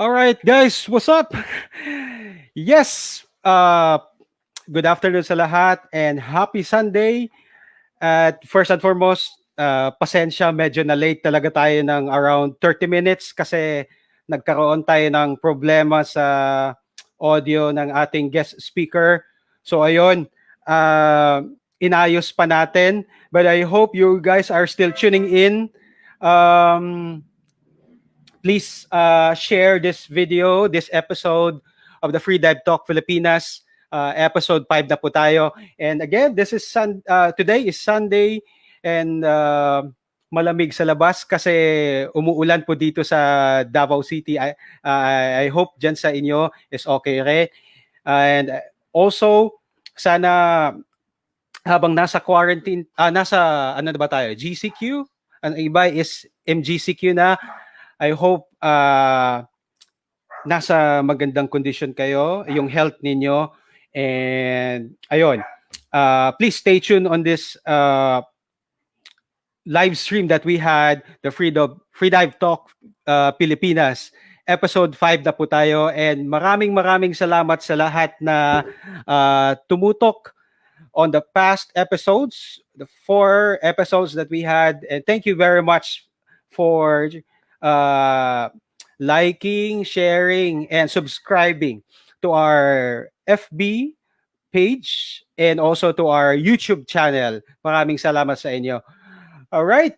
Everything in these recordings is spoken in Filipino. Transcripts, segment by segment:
All right, guys, what's up? Yes, good afternoon sa lahat and happy Sunday. At first and foremost, pasensya, medyo na late talaga tayo ng around 30 minutes kasi nagkaroon tayo ng problema sa audio ng ating guest speaker. So ayun, inayos pa natin. But I hope you guys are still tuning in. Please share this video, this episode of the Freedive Talk Pilipinas. Episode 5 na po tayo. And again, this is today is Sunday and malamig sa labas kasi umuulan po dito sa Davao City. I hope dyan sa inyo is okay rin. And also, sana habang nasa quarantine, nasa ano na ba tayo? GCQ? Ang iba is MGCQ na. I hope nasa magandang condition kayo, yung health ninyo. And ayun, please stay tuned on this live stream that we had, the Freedive Talk Pilipinas. Episode 5 na po tayo. And maraming salamat sa lahat na tumutok on the past episodes, the 4 episodes that we had. And thank you very much for liking, sharing, and subscribing to our FB page and also to our YouTube channel. Maraming salamat sa inyo. All right.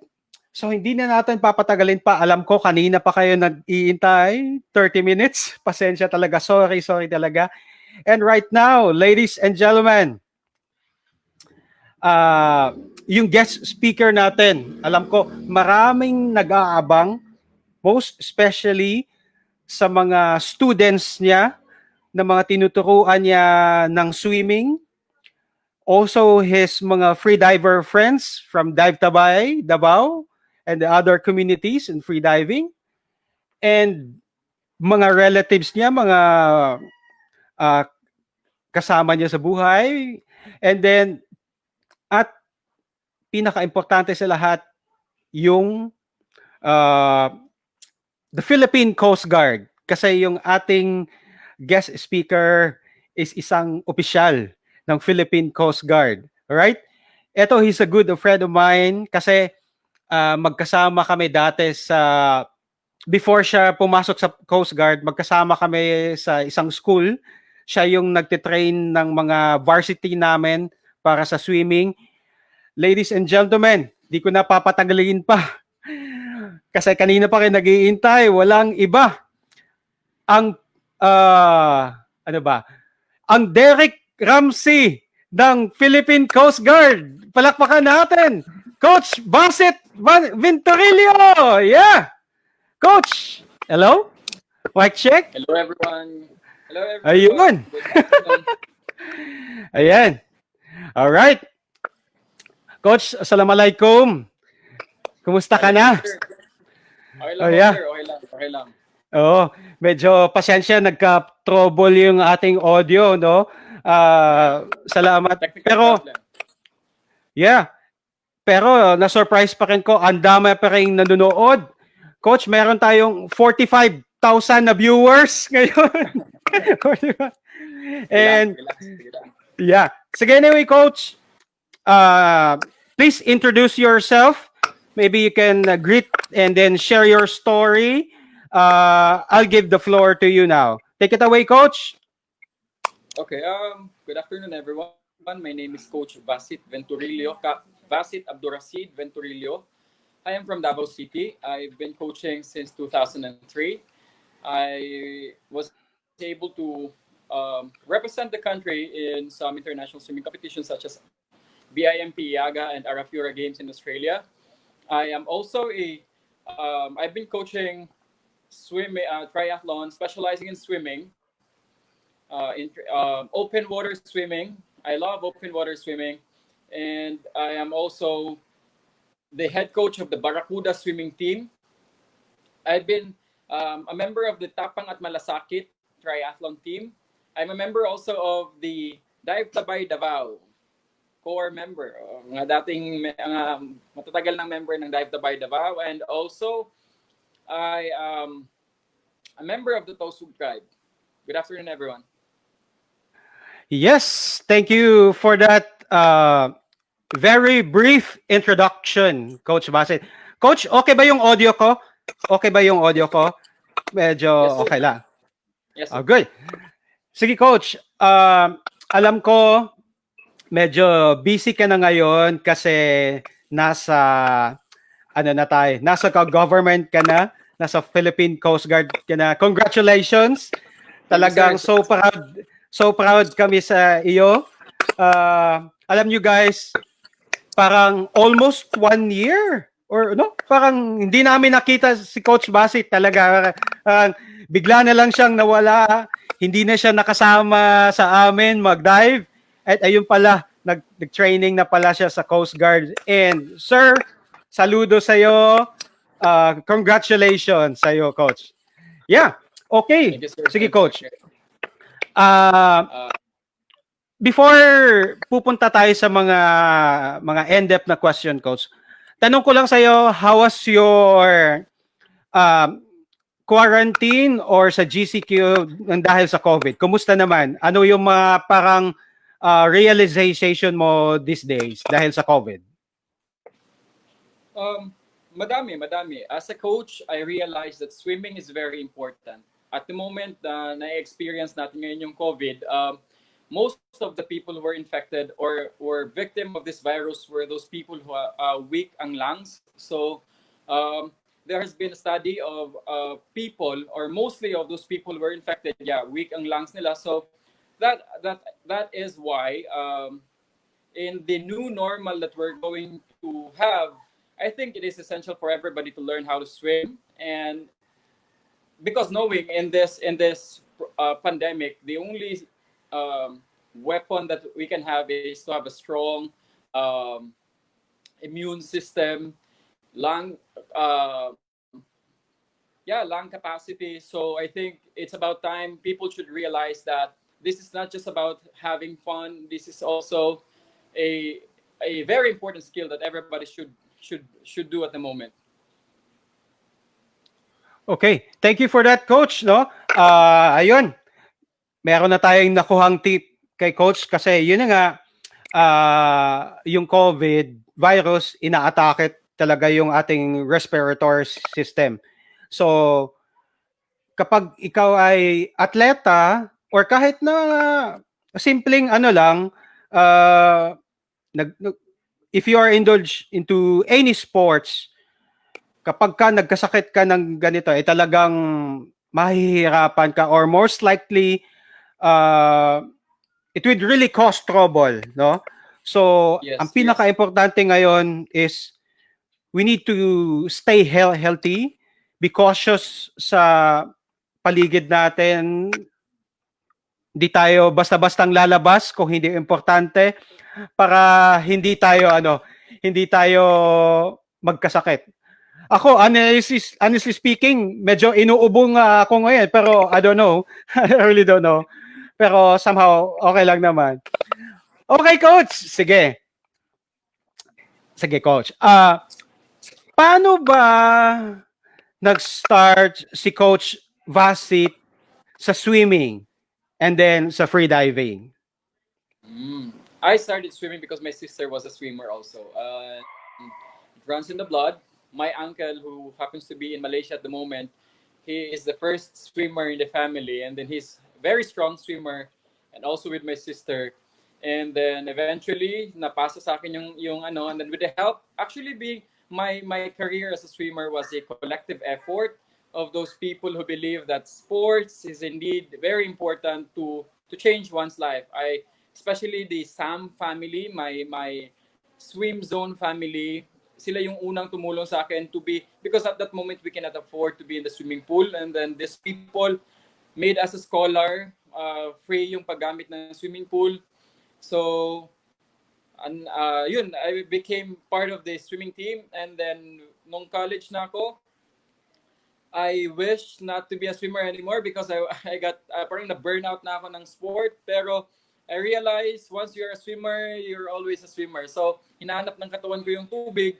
So hindi na natin papatagalin pa. Alam ko kanina pa kayo nag-iintay, 30 minutes. Pasensya talaga. Sorry talaga. And right now, ladies and gentlemen, yung guest speaker natin, alam ko maraming nag-aabang, most especially sa mga students niya, na mga tinuturuan niya ng swimming. Also, his mga freediver friends from Dive Tabay, Davao, and the other communities in freediving. And mga relatives niya, mga kasama niya sa buhay. And then, at pinaka-importante sa lahat, yung the Philippine Coast Guard. Kasi yung ating guest speaker is isang opisyal ng Philippine Coast Guard. Alright? Ito, he's a good friend of mine kasi magkasama kami dati sa, before siya pumasok sa Coast Guard, magkasama kami sa isang school. Siya yung nagtitrain ng mga varsity namin para sa swimming. Ladies and gentlemen, di ko na papatagalin pa. Kasi kanina pa kayo nag-iintay, walang iba. Ang ano ba? Ang Derek Ramsey ng Philippine Coast Guard. Palakpakan natin. Coach Vasit Venturillo. Yeah. Coach. Hello? Mic check. Hello everyone. Hello everyone. Ayun. Ayan. All right. Coach, assalamualaikum. Kumusta ka na? Okay lang, yeah. Sir. Okay lang. Oo, medyo pasensya, nagka-trouble yung ating audio, no? Salamat. Pero, yeah. Pero, na-surprise pa rin ko, ang dami pa rin nanonood. Coach, meron tayong 45,000 na viewers ngayon. And, yeah. Sige, anyway, Coach, please introduce yourself. Maybe you can greet and then share your story. I'll give the floor to you now. Take it away, Coach. Okay. Good afternoon, everyone. My name is Coach Vasit Venturillo. Vasit Abdurasid Venturillo. I am from Davao City. I've been coaching since 2003. I was able to represent the country in some international swimming competitions such as BIMP, Yaga, and Arafura Games in Australia. I am also I've been coaching triathlon, specializing in swimming, open water swimming. I love open water swimming, and I am also the head coach of the Barracuda swimming team. I've been a member of the Tapang at Malasakit triathlon team. I'm a member also of the Dive Tabay Davao core member. Mga dating matatagal ng member ng Dive Tabay Davao, and also I am a member of the Tosug tribe. Good afternoon, everyone. Yes, thank you for that very brief introduction, Coach Basit. Coach, okay ba yung audio ko? Okay ba yung audio ko? Medyo Yes, sir. okay lang. Yes, Oh, sir. good. Sige, Coach. Alam ko, medyo busy ka na ngayon kasi nasa, ano na tayo, nasa government ka na, nasa Philippine Coast Guard ka na. Congratulations. Talagang Thank you, sir. so proud kami sa iyo. Alam nyo guys, parang almost 1 year or no, parang hindi namin nakita si Coach Basit talaga. Bigla na lang siyang nawala, hindi na siya nakasama sa amin mag-dive. At ayun pala, nag-training na pala siya sa Coast Guard. And sir, saludo sa iyo. Congratulations sa iyo, Coach. Yeah. Okay. Thank you, sir. Sige, Thank you, Coach. sir. Before pupunta tayo sa mga in-depth na question, Coach, tanong ko lang sa iyo, how was your quarantine or sa GCQ dahil sa COVID? Kumusta naman? Ano yung mga parang realization mo these days dahil sa COVID? Madami. As a coach, I realized that swimming is very important. At the moment na-experience natin ngayon yung COVID, most of the people who were infected or were victim of this virus were those people who are weak ang lungs. So there has been a study of people, or mostly of those people who were infected, weak ang lungs nila. So that is why in the new normal that we're going to have, I think it is essential for everybody to learn how to swim. And because knowing in this pandemic, the only weapon that we can have is to have a strong immune system, lung capacity. So I think it's about time people should realize that this is not just about having fun. This is also a very important skill that everybody should do at the moment. Okay, thank you for that, Coach. No, ayun, meron na tayong nakuhang tip kay Coach kasi yun na nga, yung COVID virus inaatake talaga yung ating respiratory system. So kapag ikaw ay atleta or kahit na simpleng ano lang, if you are indulged into any sports, kapag ka nagkasakit ka ng ganito, ay talagang mahihirapan ka or most likely it would really cause trouble, no? So, Yes, ang pinaka-importante ngayon is we need to stay healthy, be cautious sa paligid natin. Hindi tayo basta-bastang lalabas kung hindi importante para hindi tayo magkasakit. Ako, honestly speaking, medyo inuubong ako ngayon, pero I don't know. I really don't know. Pero somehow, okay lang naman. Okay, Coach. Sige, Coach. Paano ba nag-start si Coach Vasit sa swimming and then sa freediving? I started swimming because my sister was a swimmer also. It runs in the blood. My uncle, who happens to be in Malaysia at the moment, he is the first swimmer in the family, and then he's a very strong swimmer, and also with my sister. And then eventually, napasa sa akin yung ano, and then with the help, actually my career as a swimmer was a collective effort of those people who believe that sports is indeed very important to change one's life. Especially the Sam family, my swim zone family, sila yung unang tumulong sa akin to be, because at that moment we cannot afford to be in the swimming pool, and then these people made us a scholar, free yung paggamit ng swimming pool. So yun, I became part of the swimming team, and then nung college na ako, I wish not to be a swimmer anymore because I got parang na burnout na ako ng sport, pero I realized once you're a swimmer, you're always a swimmer. So hinahanap ng katawan ko yung tubig,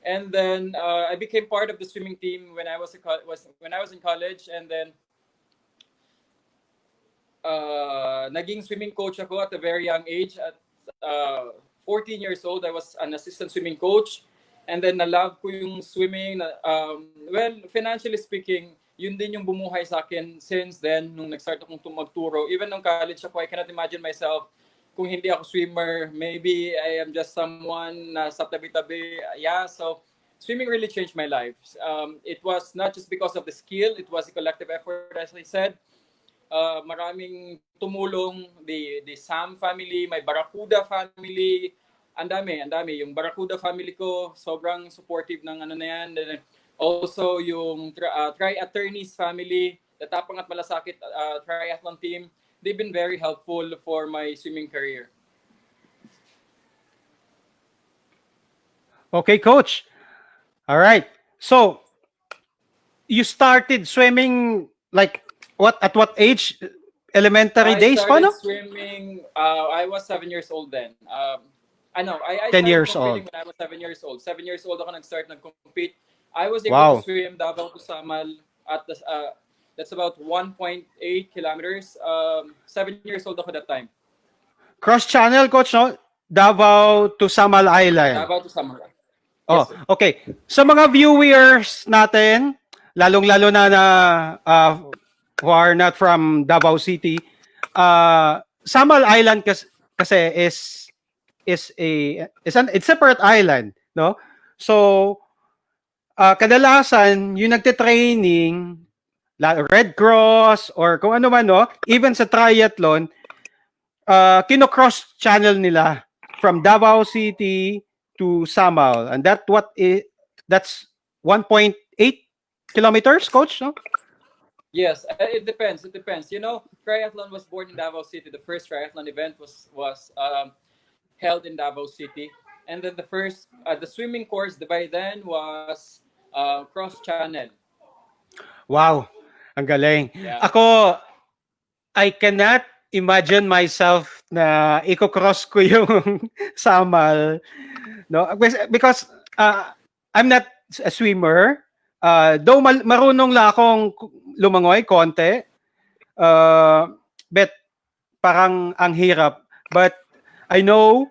and then I became part of the swimming team when I was in college, and then naging swimming coach ako at a very young age. At 14 years old, I was an assistant swimming coach. And then na-love ko yung swimming. Well, financially speaking, yun din yung bumuhay sa akin since then, nung nag-start akong magturo. Even nung college ako, I cannot imagine myself kung hindi ako swimmer. Maybe I am just someone na sa tabi-tabi. Yeah, so swimming really changed my life. It was not just because of the skill, it was a collective effort, as I said. Maraming tumulong, the Sam family, my Barracuda family, ang dami. Yung Barracuda family ko, sobrang supportive ng ano na yan. And also, yung Tri-Attorneys family, the Tapang at Malasakit triathlon team, they've been very helpful for my swimming career. Okay, Coach. All right. So, you started swimming like at what age? Elementary days pa, no? I started swimming, I was 7 years old then. I 10 started years competing old. when I was 7 years old. 7 years old ako nag-start nag-compete. I was able to swim Davao to Samal at that's about 1.8 kilometers. 7 years old ako that time. Cross channel, Coach, no? Davao to Samal Island. Davao to Samal. Oh, Yes, sir. okay. Sa mga viewers natin, lalong-lalo na who are not from Davao City, Samal Island kasi is a separate island, no? So kadalasan yung nagte-training, Red Cross or kung ano man, no, even sa triathlon, kino-cross channel nila from Davao City to Samal, and that's 1.8 kilometers, Coach, no? Yes, it depends. It depends. You know, triathlon was born in Davao City. The first triathlon event was held in Davao City, and then the swimming course by then was cross channel. Wow, ang galing. Yeah. Ako, I cannot imagine myself na i-cross ko yung Samal, no? Because I'm not a swimmer. Though marunong lang akong lumangoy konti. But parang ang hirap. But I know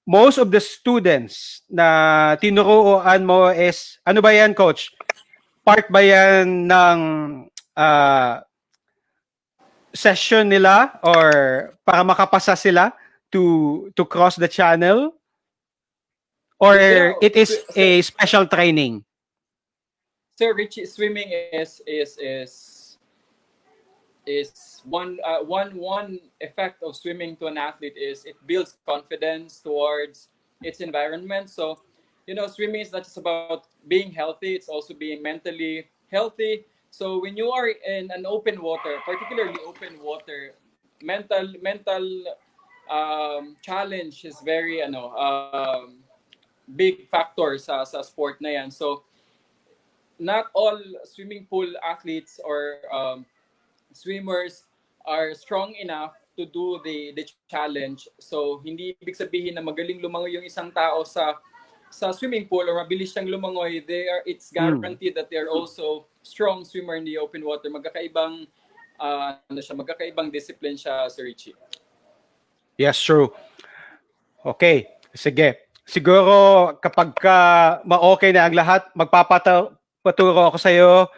most of the students na tinuruan mo is, ano ba yan, Coach? Part ba yan ng session nila or para makapasa sila to cross the channel? Or it is a special training? Sir Richie, swimming is one effect of swimming to an athlete is it builds confidence towards its environment. So, you know, swimming is not just about being healthy; it's also being mentally healthy. So, when you are in an open water, particularly open water, mental challenge is very big factor sa sport na yan. So, not all swimming pool athletes or swimmers are strong enough to do the challenge. So, hindi ibig sabihin na magaling lumangoy yung isang tao sa swimming pool or mabilis siyang lumangoy. It's guaranteed that they're also strong swimmer in the open water. Magkakaibang magkakaibang discipline siya, Sir Richie. Yes, true. Okay, sige. Siguro kapag ma-okay na ang lahat, magpapaturo ako sa iyo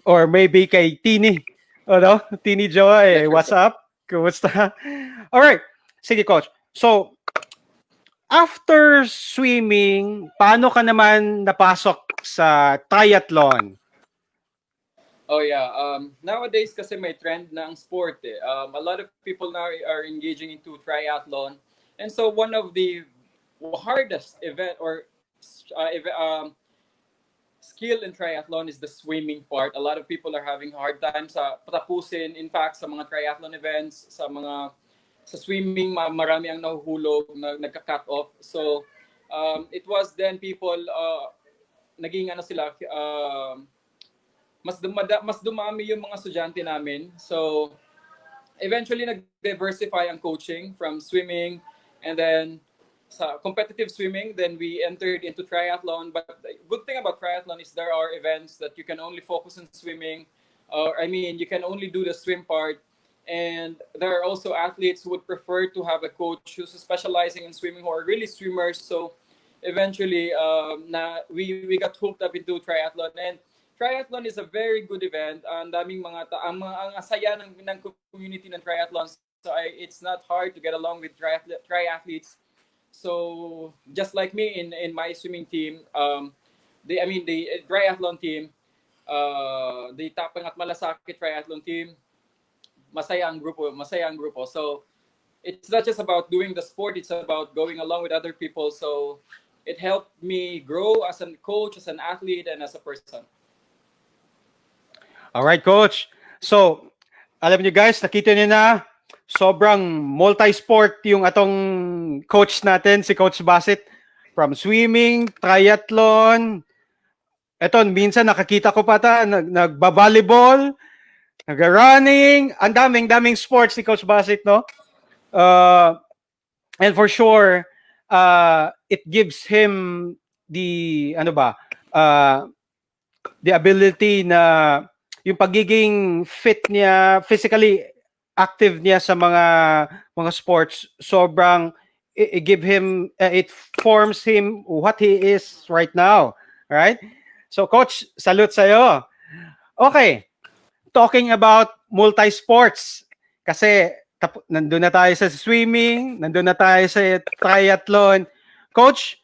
or maybe kay Tini. Ano? Tini Joy, what's up? Kumusta? All right. Sige, Coach. So, after swimming, paano ka naman napasok sa triathlon? Oh yeah. Nowadays kasi may trend na ang sport eh. A lot of people now are engaging into triathlon. And so one of the hardest event or skill in triathlon is the swimming part. A lot of people are having hard time sa patapusin. In fact, sa mga triathlon events, sa swimming, marami ang nahuhulog, nagka-cut off. So, it was then people, naging ano sila, mas dumami yung mga estudyante namin. So, eventually nag-diversify ang coaching from swimming, and then sa competitive swimming, then we entered into triathlon. But the good thing about triathlon is there are events that you can only focus on swimming, or I mean, you can only do the swim part. And there are also athletes who would prefer to have a coach who's specializing in swimming, who are really swimmers. So eventually, we got hooked up into triathlon. And triathlon is a very good event. Ang daming ang asaya ng community ng triathlon. So it's not hard to get along with triathletes. So just like me in my swimming team, the triathlon team, the Tapang at Malasakit triathlon team, masaya ang grupo. So it's not just about doing the sport, it's about going along with other people. So it helped me grow as a coach, as an athlete, and as a person. All right, coach. So, alam niyo guys, nakita niyo na sobrang multi-sport yung atong coach natin, si Coach Vasit. From swimming, triathlon, eto, minsan nakakita ko pa nagba-volleyball, nag-running, ang daming sports si Coach Vasit, no? And for sure, it gives him the, the ability na yung pagiging fit niya, physically active niya sa mga sports, sobrang it give him it forms him what he is right now, right? So coach, salute sa iyo. Okay, talking about multi-sports kasi nandun na tayo sa swimming, nandun na tayo sa triathlon. Coach,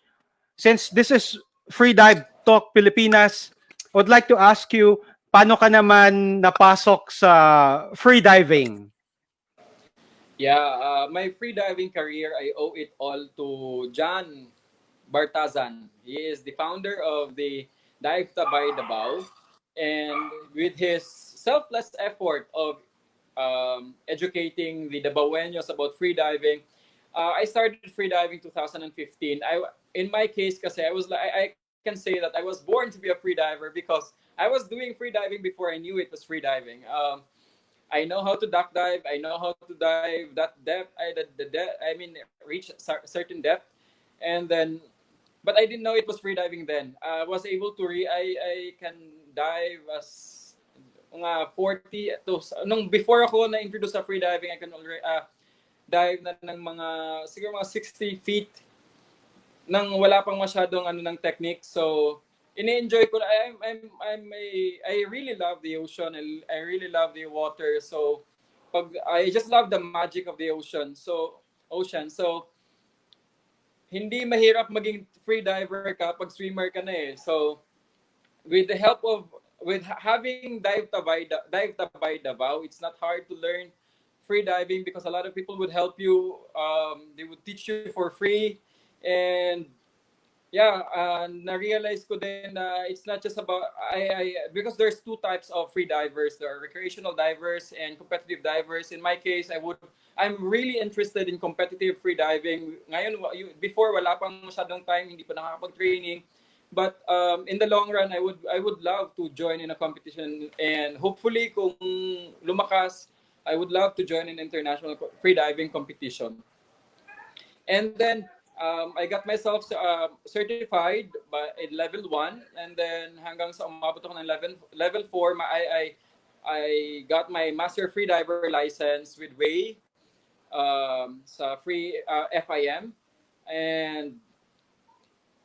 since this is Freedive Talk Pilipinas, I would like to ask you, paano ka naman napasok sa freediving? Yeah, my freediving career, I owe it all to John Bartazan. He is the founder of the Dive by Davao. And with his selfless effort of educating the Davaoenos about freediving, I started freediving 2015. In my case, kasi I can say that I was born to be a freediver because I was doing freediving before I knew it was freediving. I know how to duck dive. I know how to dive that depth. Reach certain depth, and then, but I didn't know it was freediving then. I was able to I can dive as mga 40 to nung before ako na introduce sa freediving, I can already dive na ng mga siguro mga 60 feet nang wala pang masyadong ng technique. So ini-enjoy ko. I really love the ocean. I really love the water. So I just love the magic of the ocean. So hindi mahirap maging free diver ka pag swimmer ka na eh. So with the help of having Dive by Davao, it's not hard to learn free diving because a lot of people would help you. They would teach you for free. And yeah, na-realize ko din na it's not just about, because there's two types of free divers. There are recreational divers and competitive divers. In my case, I'm really interested in competitive free diving. Ngayon, before wala pang masyadong time, hindi pa nakakapag-training. But in the long run, I would love to join in a competition, and hopefully kung lumakas, I would love to join an international free diving competition. And then I got myself certified in level 1, and then hanggang sa umabot ako ng level 4, I got my master freediver license with Way sa free FIM. And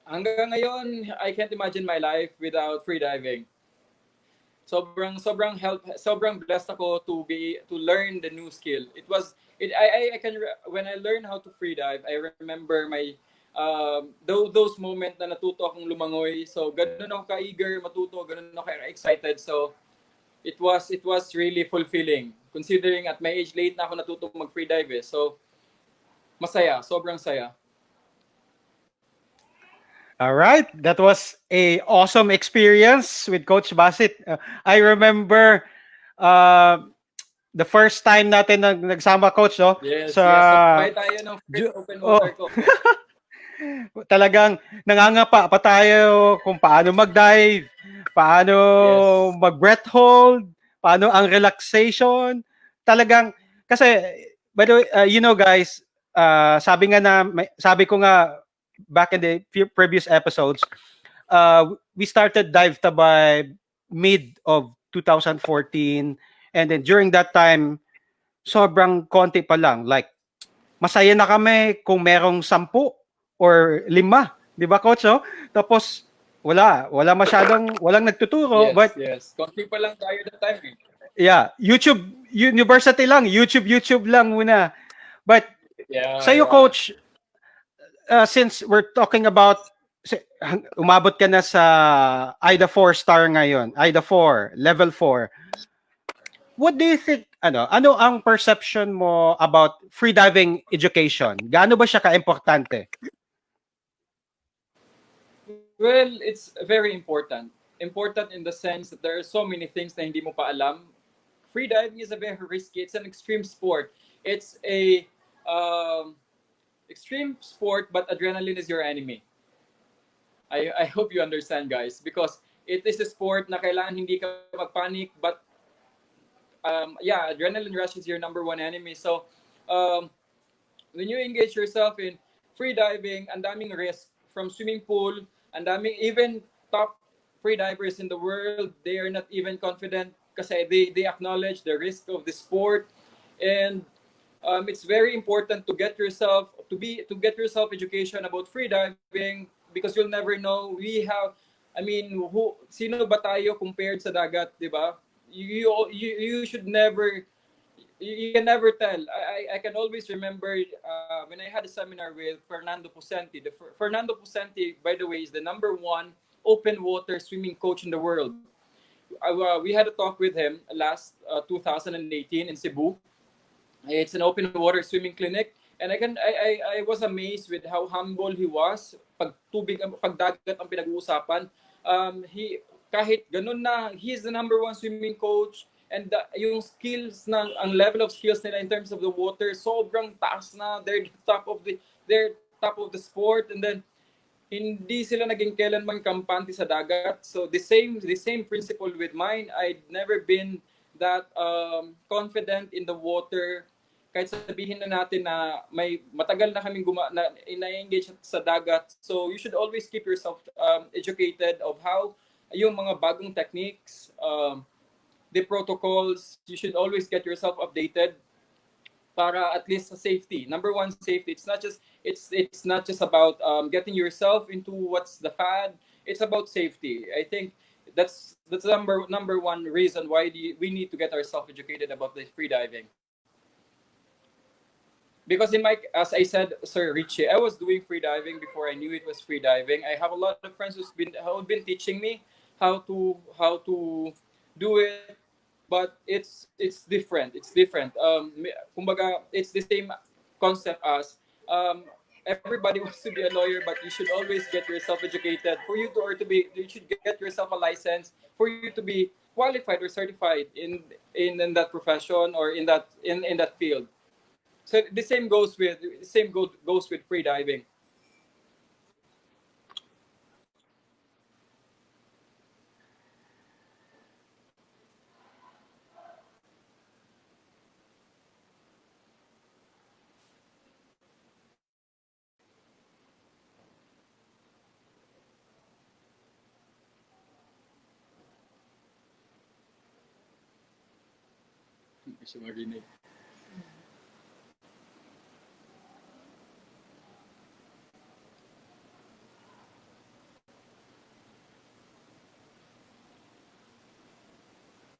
hanggang ngayon, I can't imagine my life without freediving. Sobrang blessed ako to learn the new skill. When I learned how to freedive, I remember my those moments na natuto akong lumangoy. So ganun ako ka-eager matuto, ganun ako ka-excited. So it was really fulfilling. Considering at my age, late na ako natutong mag-freedive eh. So, masaya. Sobrang saya. All right, that was a awesome experience with Coach Vasit. I remember the first time natin nagsama, Coach, no? Yes, Sa yes. Sabay tayo ng first open water ko. talagang nangangapa pa tayo kung paano mag-dive, paano Yes. mag-breath hold, paano ang relaxation. Talagang, kasi, by the way, guys, sabi ko nga back in the previous episodes, we started Dive by mid of 2014, and then during that time, sobrang konti pa lang. Like, masaya na kami kung merong 10 or 5, 'di ba, Coach? Oh? Tapos walang nagtuturo, Yes, but yes. Konti pa lang tayo that time eh. yeah, YouTube University lang, YouTube lang muna. But Yeah, sa'yo, yeah. Coach, since we're talking about umabot ka na sa AIDA 4 star ngayon, AIDA 4, level 4. What do you think, ano ang perception mo about freediving education? Gaano ba siya ka-importante? Well, it's very important. Important in the sense that there are so many things na hindi mo pa alam. Freediving is a very risky. It's an extreme sport. It's a extreme sport, but adrenaline is your enemy. I hope you understand, guys, because it is a sport na kailangan hindi ka magpanic, but yeah, adrenaline rush is your number one enemy. So when you engage yourself in freediving, ang daming risk from swimming pool, ang daming even top freedivers in the world, they are not even confident kasi they acknowledge the risk of the sport, and it's very important to get yourself education about freediving, because you'll never know. Sino ba tayo compared sa dagat, di ba? You should never, you can never tell. I can always remember when I had a seminar with Fernando Pocenti. Fernando Pocenti, by the way, is the number one open water swimming coach in the world. We had a talk with him last 2018 in Cebu. It's an open water swimming clinic, and I was amazed with how humble he was. Pag dagat ang pinag-uusapan, kahit ganun na, he's the number one swimming coach, and yung skills ang level of skills nila in terms of the water, sobrang taas na. They're top of the sport, and then hindi sila naging kailanman kampante sa dagat. So the same principle with mine. I'd never been that confident in the water. Kahit sabihin na natin na may matagal na kaming na-engage sa dagat. So you should always keep yourself educated of how yung mga bagong techniques, the protocols. You should always get yourself updated para at least sa safety. Number one, safety. It's not just about getting yourself into what's the fad. It's about safety. I think that's number one reason why we need to get ourselves educated about the freediving. Because as I said, Sir Richie, I was doing freediving before I knew it was freediving. I have a lot of friends who've been teaching me how to do it, but it's different. It's different. Kumbaga, it's the same concept as everybody wants to be a lawyer, but you should always get yourself educated you should get yourself a license for you to be qualified or certified in that profession or in that field. So the same goes with freediving. Hindi siya marinig.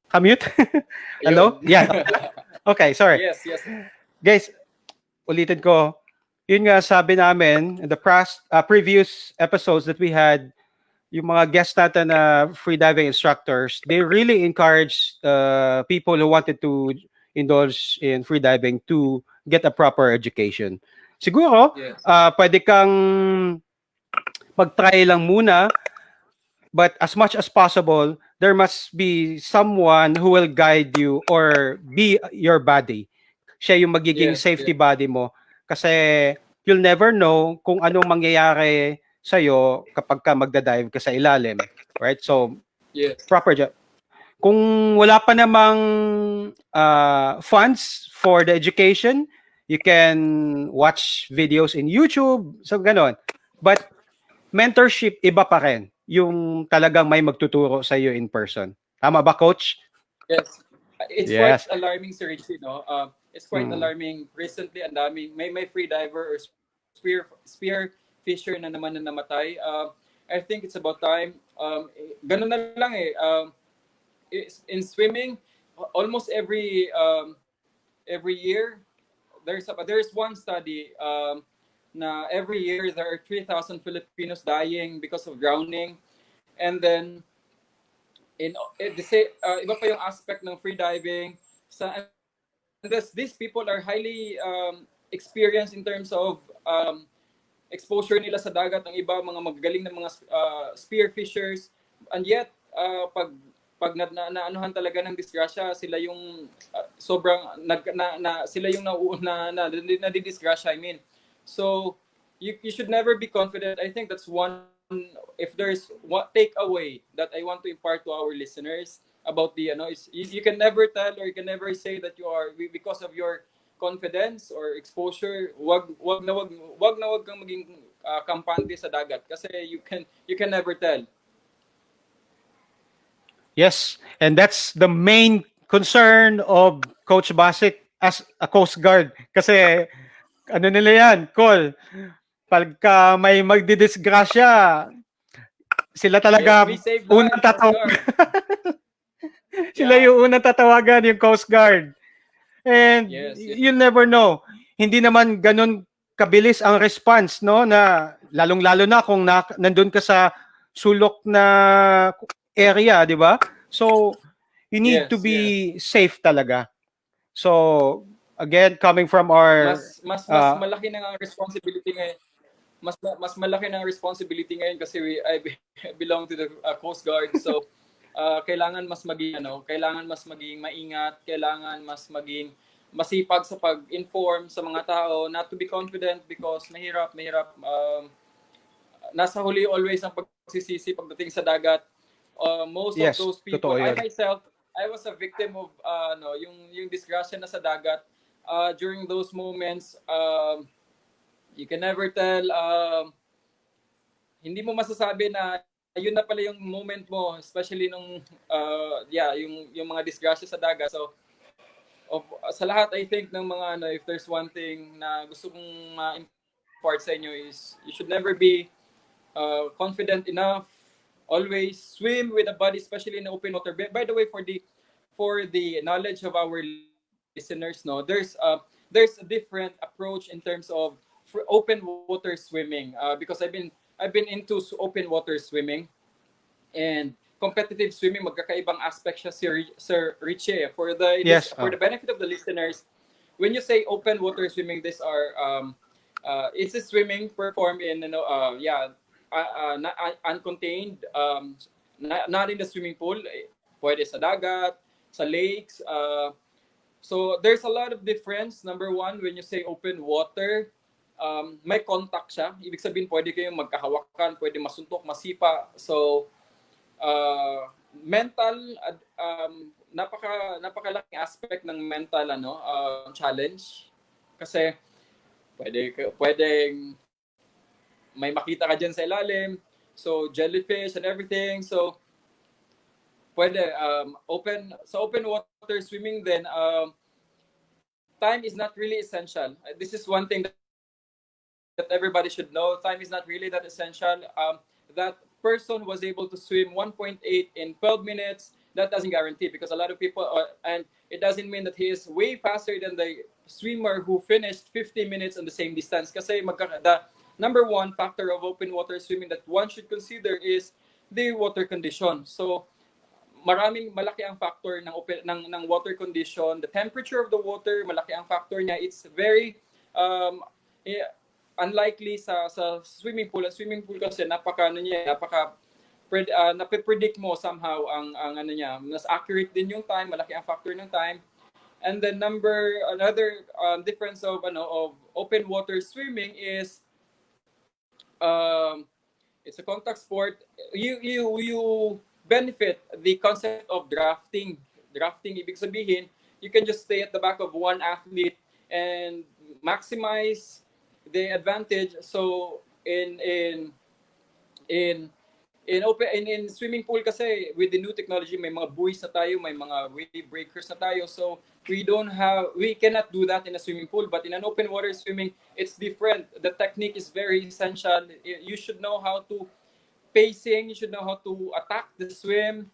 Kamute? Hello? Yeah. Okay, sorry. Yes. Guys, ulitin ko. Yun nga sabi namin in the previous episodes that we had, yung mga guests natin na freediving instructors, they really encourage people who wanted to indulge in freediving to get a proper education. Siguro, Yes. pwede kang mag-try lang muna, but as much as possible, there must be someone who will guide you or be your buddy. Siya yung magiging Yes. safety Yes. buddy mo. Kasi you'll never know kung anong mangyayari sa'yo kapag ka magdadive ka sa ilalim. Right? So, Yes. proper job. Kung wala pa namang funds for the education, you can watch videos in YouTube, so ganon. But mentorship, iba pa rin. Yung talagang may magtuturo sa iyo in person. Tama ba, Coach? Yes. It's quite Yes. alarming, Sir Richie, no? It's quite Mm. alarming. Recently, ang dami, may free diver or spear fisher na naman na namatay. I think it's about time. Ganun na lang eh. In swimming, almost every year, there's one study na every year there are 3,000 Filipinos dying because of drowning. And then iba pa yung aspect ng freediving sa these people are highly experienced in terms of exposure nila sa dagat, ng iba mga magagaling na mga spear fishers, and yet pag naanuhan talaga ng disgrasya, sila yung sobrang sila yung nadidisgrasya, I mean. So you should never be confident. I think that's one, if there's one takeaway that I want to impart to our listeners about the is you can never tell or you can never say that you are, because of your confidence or exposure, wag kang maging kampante sa dagat kasi you can never tell. Yes, and that's the main concern of Coach Vasit as a Coast Guard. Kasi ano nila yan, Col, pagka may magdidisgrasya, sila Yes, talaga we save unang lives, Coast tatawag. Guard. Sila Yeah. yung unang tatawagan, yung Coast Guard. And Yes, yes. you'll never know. Hindi naman ganun kabilis ang response, no? Na lalong-lalo na kung nandun ka sa sulok na area, di ba? So, you need to Yes, yes. be safe talaga. So, again, coming from our Mas malaki na ang responsibility ngayon. Mas malaki na ang responsibility ngayon kasi I belong to the Coast Guard. So kailangan mas maging maingat, kailangan mas maging masipag sa pag-inform sa mga tao, not to be confident because mahirap nasa huli always ang pagsisisi pagdating sa dagat. Most of yes, those people, totoo I yun. myself, I was a victim of yung disgrasya na sa dagat. During those moments, you can never tell, hindi mo masasabi na yun na pala yung moment mo, especially nung yung mga disgrasya sa dagat. So sa lahat, I think ng mga if there's one thing na gusto kong impart sa inyo is you should never be confident enough. Always swim with a buddy, especially in open water. By the way, for the knowledge of our listeners, no, there's a different approach in terms of open water swimming. Because I've been into open water swimming and competitive swimming. Magkakaibang aspect siya, Sir Richie. Yes. For the benefit of the listeners, when you say open water swimming, these are it's a swimming performed in uncontained, not in the swimming pool. Pwede sa dagat, sa lakes. So there's a lot of difference. Number one, when you say open water, may contact siya. Ibig sabihin, pwede kayong magkahawakan, pwede masuntok, masipa. So mental, napakalaking aspect ng mental challenge. Kasi pwedeng may makita ka dyan sa ilalim, so jellyfish and everything. So pwede open water swimming then time is not really essential. This is one thing that everybody should know. Time is not really that essential. That person was able to swim 1.8 in 12 minutes. That doesn't guarantee, because a lot of people and it doesn't mean that he is way faster than the swimmer who finished 50 minutes on the same distance. Kasi the number one factor of open water swimming that one should consider is the water condition. So malaki ang factor ng water condition. The temperature of the water, malaki ang factor niya. It's very um, unlikely sa swimming pool. Ang swimming pool kasi napaka nape-predict mo somehow ang ano niya. Mas accurate din yung time, malaki ang factor ng time. And then another difference of open water swimming is it's a contact sport. You benefit the concept of drafting. Drafting, ibig sabihin, you can just stay at the back of one athlete and maximize the advantage. So in swimming pool kasi, with the new technology, may mga buoys na tayo, may mga wave breakers na tayo. So we cannot do that in a swimming pool. But in an open water swimming, it's different. The technique is very essential. You should know how to pacing, you should know how to attack the swim.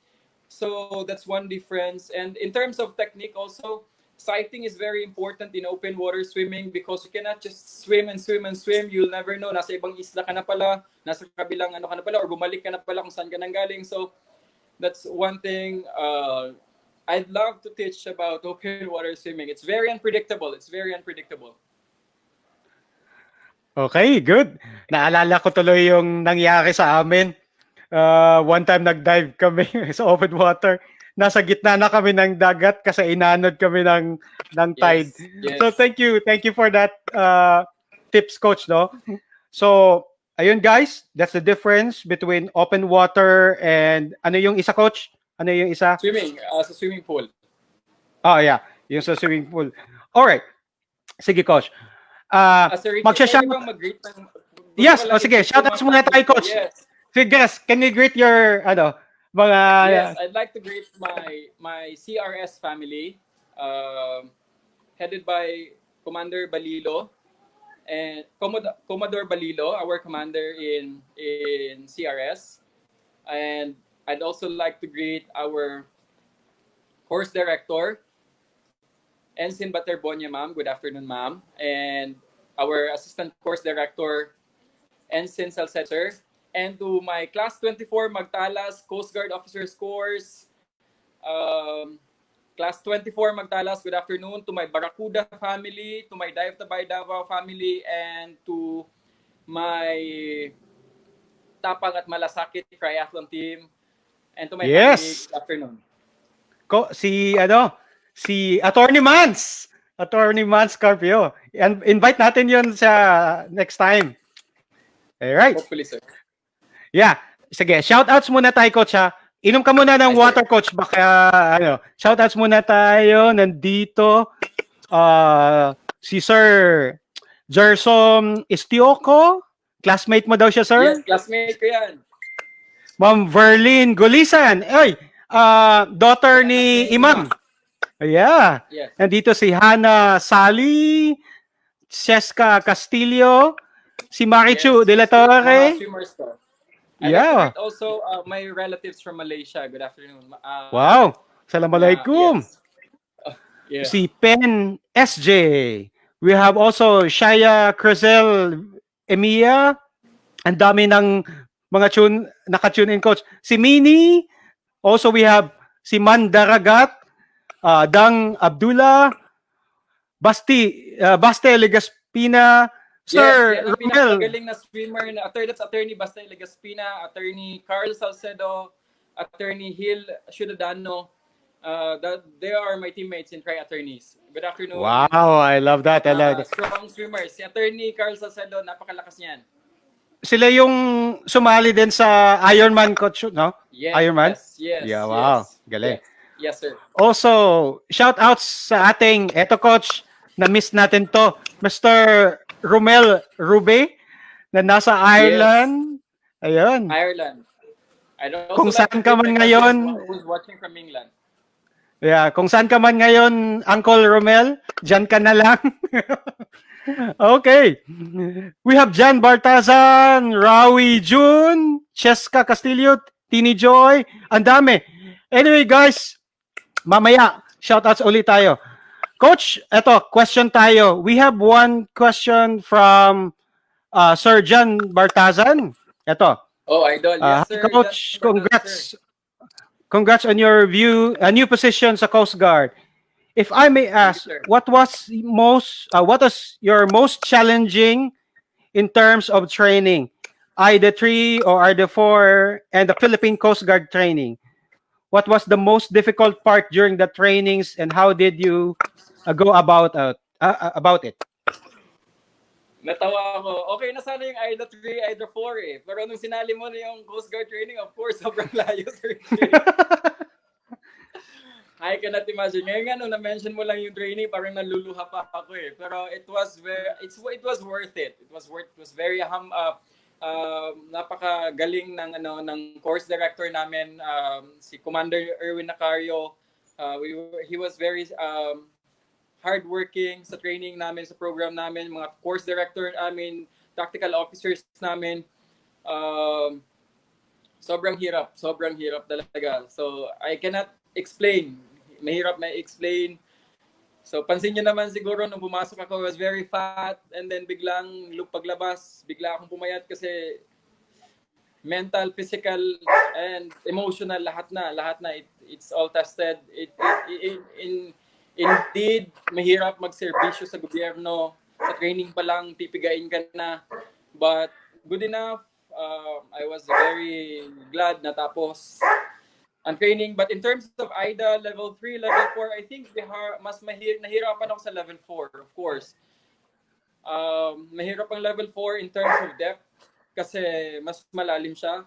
So that's one difference. And in terms of technique also, sighting is very important in open water swimming because you cannot just swim and swim and swim. You'll never know. Nasa ibang isla ka na pala, nasa kabilang ano ka na pala, or bumalik ka na pala kung saan ka nang galing. So that's one thing I'd love to teach about open water swimming. It's very unpredictable. It's very unpredictable. Okay, good. Naalala ko tuloy yung nangyari sa amin. One time nag-dive kami sa open water. Nasa gitna na kami ng dagat kasi inanod kami ng tide. Yes. So thank you for that tips, coach, no? So ayun guys, that's the difference between open water and ano yung isa, coach? Ano yung isa? Swimming, sa swimming pool. Oh yeah, yung sa swimming pool. All right. Sige, coach. Magsha-shout. Yes, sige, shoutouts muna tayo, coach. Yes. Sige, guys, can you greet your mga Yes, I'd like to greet my CRS family, headed by Commander Balilo and Commodore Balilo, our commander in CRS. And I'd also like to greet our course director, Ensign Baterbonia, ma'am. Good afternoon, ma'am. And our assistant course director, Ensign Salced, sir. And to my class 24 Magtalas Coast Guard Officers Course, class 24 Magtalas, good afternoon. To my Barracuda family, to my Dive by Davao family, and to my Tapang at Malasakit Triathlon team, and to my family, good afternoon. Si Attorney Mans Carpio. And invite natin yun sa next time. All right. Hopefully, sir. Yeah. Sige, shoutouts muna tayo, coach, ha. Inom ka muna ng water, coach. Baka, shoutouts muna tayo. Nandito, si Sir Gersom Istioco. Classmate mo daw siya, sir? Yes, classmate ko yan. Ma'am Verlin Gulisan. Ay, daughter ni Imam. Yeah. Yes. Nandito si Hannah Sally, Cheska Castillo, si Marichu de la Torre. Swimmers ko. Yeah. Like also my relatives from Malaysia. Good afternoon. Wow. Assalamualaikum. Yes. Si Pen SJ. We have also Shaya Cruzel Emiya. Ang dami ng mga naka-tune in, coach. Si Mini. Also we have si Mandaragat, Dang Abdullah, Baste Legaspina, Sir Yes, Romel. pinakagaling na swimmer na that's Attorney Baste Legaspina, Attorney Carl Salcedo, Attorney Hill Ciudadano. They are my teammates in Tri Attorneys. Good afternoon. Wow, I love that. Strong swimmers. Si Attorney Carl Salcedo, napakalakas niyan. Sila yung sumali din sa Ironman, coach, no? Yes, Ironman? Yes. Yeah, wow. Galing. Yes, sir. Also, shout outs sa ating, eto, coach, na-miss natin to, Mr. Romel Rube, na nasa Ireland. Yes. Ayun. Ireland. Kung saan ka man ngayon, who's watching from England. Yeah, kung saan ka man ngayon, Uncle Romel, dyan ka na lang. Okay. We have Jan Bartazan, Rawi June, Cheska Castillo, Tini Joy. Ang dami. Anyway, guys, mamaya, shoutouts ulit tayo. Coach, eto, question tayo. We have one question from Sir Jan Bartazan. Eto, Oh, Idol. Yes, Hi, sir. Yes, Coach. for that, sir. Congrats on your new position sa Coast Guard. If I may Thank you, ask, sir. what was your most challenging in terms of training? AIDA 3 or AIDA 4 and the Philippine Coast Guard training. What was the most difficult part during the trainings and how did you go about it? Natawa ako. Okay na sana yung AIDA 3, AIDA 4 eh. Pero nung sinali mo na yung Coast Guard training, of course, sobrang layo, sir. I cannot imagine. Ngayon nga, nung na-mention mo lang yung training, parang naluluha pa ako eh. Pero it was worth it. It was very napakagaling ng course director namin, si Commander Erwin Nacario. He was very hardworking sa training namin, sa program namin, mga course director namin, tactical officers namin. Sobrang hirap talaga. So, I cannot explain. Mahirap explain. So, pansin nyo naman siguro nung pumasok ako, I was very fat and then biglang paglabas, bigla akong pumayat kasi mental, physical, and emotional, lahat na. It's all tested. Indeed, mahirap magserbisyo sa gobyerno. Sa training pa lang, pipigain ka na. But good enough. I was very glad na tapos ang training. But in terms of AIDA, level 3, level 4, I think nahirapan ako sa level 4, of course. Mahirap ang level 4 in terms of depth kasi mas malalim siya.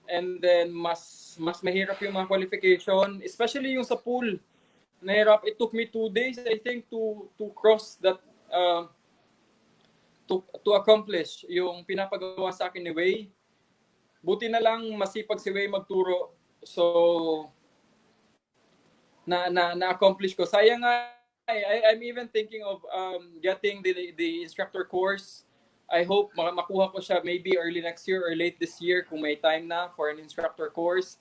And then, mas mahirap yung mga qualification, especially yung sa pool. Nahirap. It took me 2 days, I think, to cross that, to accomplish yung pinapagawa sa akin ni Wei. Buti na lang masipag si Wei magturo. So, na-accomplish ko. Sayang nga, I'm even thinking of getting the instructor course. I hope makuha ko siya maybe early next year or late this year kung may time na for an instructor course.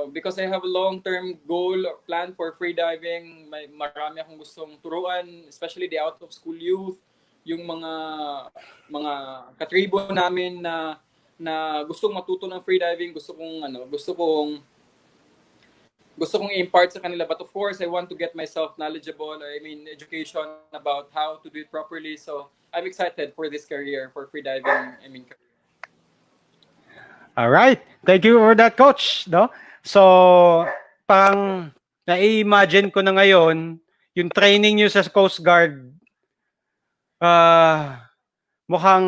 Because I have a long-term goal or plan for freediving. Marami akong gustong turuan, especially the out-of-school youth, yung mga katribo namin na gustong matuto ng freediving, gusto kong i-impart sa kanila. But of course, I want to get myself knowledgeable, education about how to do it properly. So, I'm excited for this career, for freediving, career. All right. Thank you for that, Coach. No? So, parang na-imagine ko na ngayon, yung training nyo sa Coast Guard, mukhang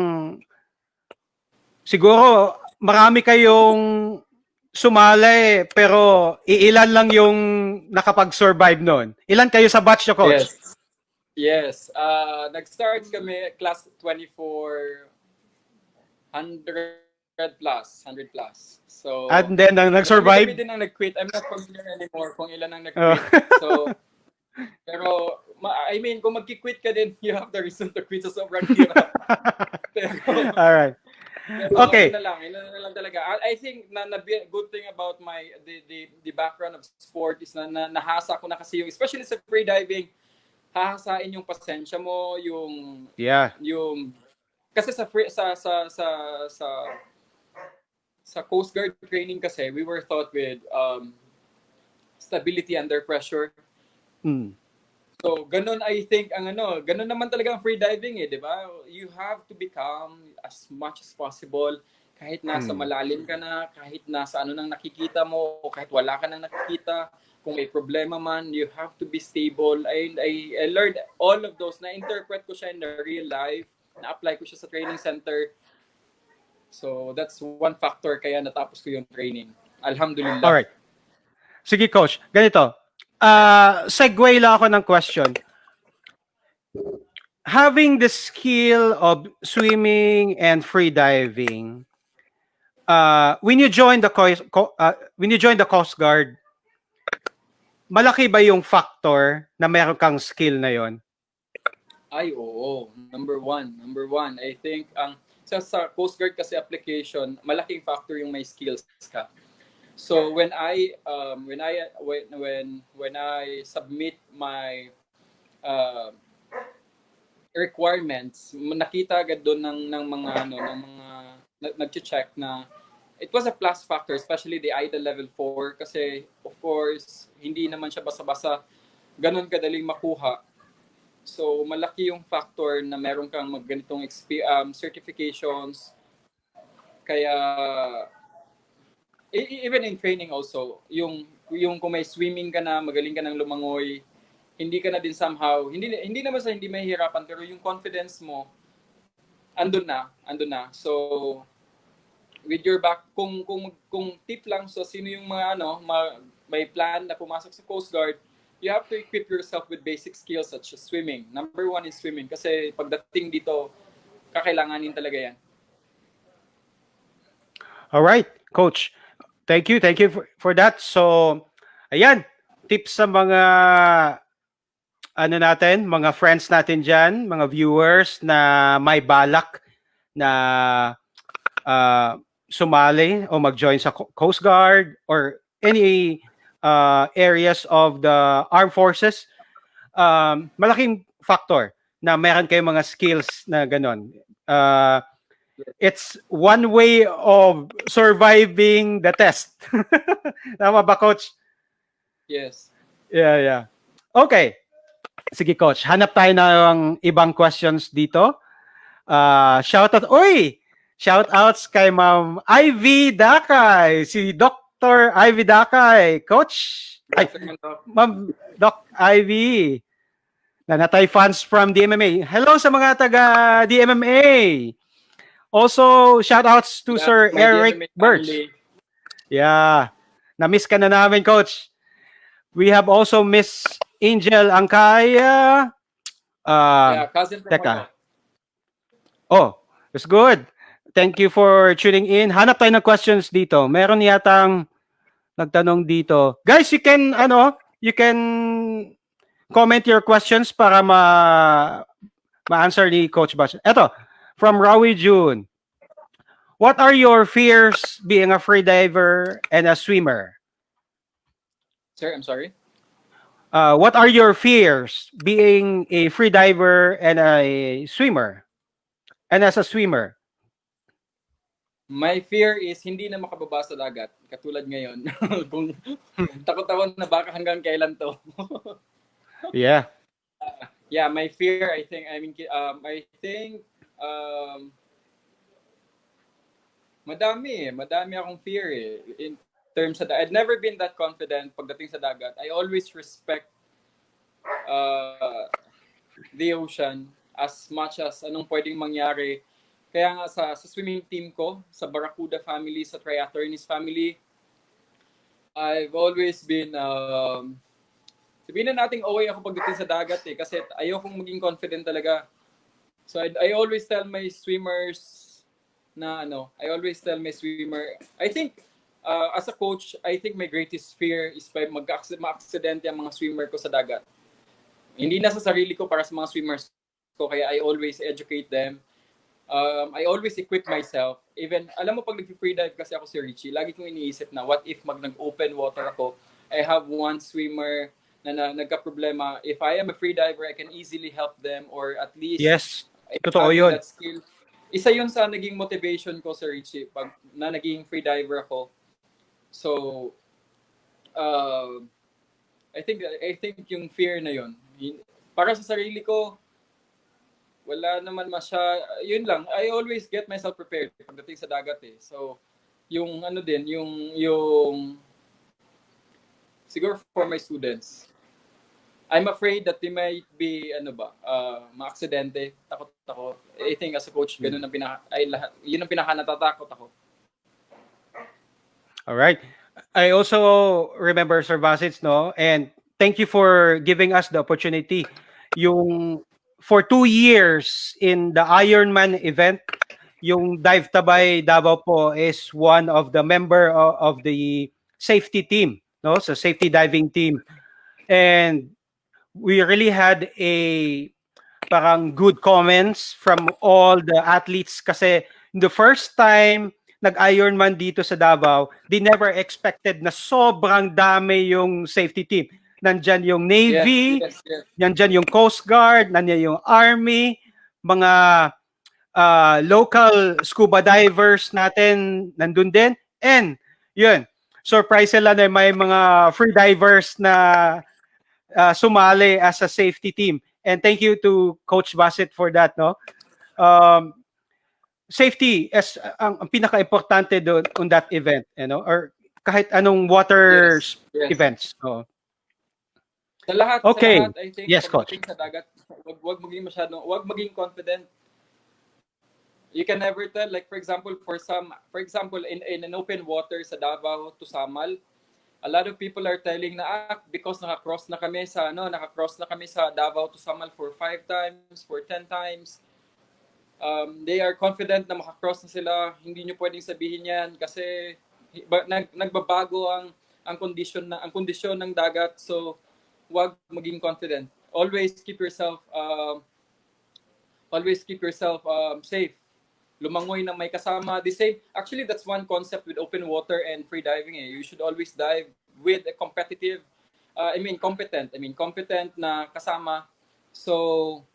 siguro marami kayong sumali pero iilan lang yung nakapag-survive noon. Ilan kayo sa batch nyo, Coach? Yes. Nag-start kami class 24, 100 plus. So, And then, nag-survive? Kami din ang nag-quit. I'm not familiar anymore kung ilan ang nag-quit. So, pero, kung mag-quit ka din, you have the reason to quit sa sobrang hirap. Alright. Okay. Yun na lang talaga. I think na good thing about the background of sport is na nahasa ko na kasi yung, especially sa freediving, hahasain yung pasensya mo, yung kasi sa Coast Guard training kasi we were taught with stability under pressure. So, ganun I think ganun naman talaga ang freediving di ba? You have to be calm as much as possible kahit nasa malalim ka na, kahit nasa nang nakikita mo, kahit wala ka nang nakikita, kung may problema man, you have to be stable. I learned all of those, na-interpret ko siya in the real life, na-apply ko siya sa training center. So, that's one factor kaya natapos ko yung training. Alhamdulillah. Alright. Sige, Coach. Ganito. Segue lang ako ng question. Having the skill of swimming and freediving, when you join the Coast Guard, malaki ba yung factor na meron kang skill na yon? Ay, oo. Number one. I think sa Coast Guard kasi application, malaking factor yung may skills ka. So when I submit my requirements, nakita agad doon ng mga nag-check na it was a plus factor, especially the AIDA level 4 kasi of course hindi naman siya basta-basta ganun kadaling makuha. So malaki yung factor na meron kang ganitong certifications. Kaya even in training also, yung kung may swimming ka na, magaling ka ng lumangoy, hindi ka na din somehow, hindi naman sa hindi mahihirapan, pero yung confidence mo andun na. So with your back, kung tip lang, so sino yung mga may plan na pumasok sa Coast Guard, you have to equip yourself with basic skills such as swimming. Number 1 is swimming kasi pagdating dito, kakailanganin talaga yan. All right, Coach. Thank you for that. So, ayan, tips sa mga mga friends natin diyan, mga viewers na may balak na sumali o mag-join sa Coast Guard or any areas of the armed forces. Malaking factor na meron kayong mga skills na ganon. It's one way of surviving the test. Tama ba, Coach? Yes. Yeah. Okay. Sige, Coach. Hanap tayo ng ibang questions dito. Shoutouts kay Ma'am Ivy Dakay. Si Dr. Ivy Dakay. Coach. Ma'am Doc Ivy. Nanatay fans from DMMA. Hello sa mga taga DMMA. Also, shoutouts to Sir Eric Birch. Yeah. Na-miss ka na namin, Coach. We have also Miss Angel Angkaya. Cousin from Teka. Oh, it's good. Thank you for tuning in. Hanap tayo ng questions dito. Meron yatang nagtanong dito. Guys, you can comment your questions para ma-answer ni Coach Bash. Eto, from Rawi June. What are your fears being a freediver and a swimmer? Sir, I'm sorry? What are your fears being a freediver and a swimmer? And as a swimmer? My fear is hindi na makababa sa dagat. Katulad ngayon. Kung takot ako na baka hanggang kailan to. Yeah. Yeah, my fear, I think madami akong fear in terms of I'd never been that confident pagdating sa dagat. I always respect the ocean as much as anong pwedeng mangyari. Kaya nga sa swimming team ko, sa Barracuda family, sa Triathlonist family, I've always been sabihin na nating away ako pagdating sa dagat kasi ayokong maging confident talaga. So I always tell my swimmers I think as a coach, I think my greatest fear is by ma-accident yung mga swimmer ko sa dagat. Hindi na sa sarili ko, para sa mga swimmers ko, kaya I always educate them. I always equip myself. Even, alam mo, pag nag-freedive kasi ako si Richie, lagi kong iniisip na, what if nag-open water ako, I have one swimmer na nagka-problema. If I am a freediver, I can easily help them, or at least Yes, totoo yun. That skill. Isa yun sa naging motivation ko, Sir Richie, pag na naging freediver ako. So, I think yung fear na yun, para sa sarili ko, wala naman yun lang. I always get myself prepared pagdating sa dagat So, yung siguro for my students, I'm afraid that they might be ma-aksidente. Takot ako. I think as a coach, ganun ang yun ang pinaka natatakot ako. All right. I also remember Sir Vasit, no? And thank you for giving us the opportunity. For 2 years in the Ironman event, yung Dive Tabay Davao po is one of the member of the safety team, no? So safety diving team. And we really had parang good comments from all the athletes kasi the first time nag-Ironman dito sa Davao, they never expected na sobrang dami yung safety team. Nandyan yung Navy, yes. nandyan yung Coast Guard, nandyan yung Army, mga local scuba divers natin nandun din. And yun, surprise sila na may mga free divers na sumali as a safety team. And thank you to Coach Vasit for that, no? Safety as ang pinaka-importante doon on that event, or kahit anong water Yes. events. Oh. Sa lahat, Okay. I think, Yes, Coach. pagdating sa dagat, wag maging confident. You can never tell, like for example, in an open water sa Davao to Samal, a lot of people are telling na because nakakross na kami sa Davao to Samal for 5 times, for 10 times. They are confident na makakross na sila. Hindi nyo pwedeng sabihin yan kasi nagbabago ang kondisyon ng dagat. So wag maging confident. Always keep yourself safe. Lumangoy na may kasama. Actually, that's one concept with open water and free diving. You should always dive with a competent na kasama. So,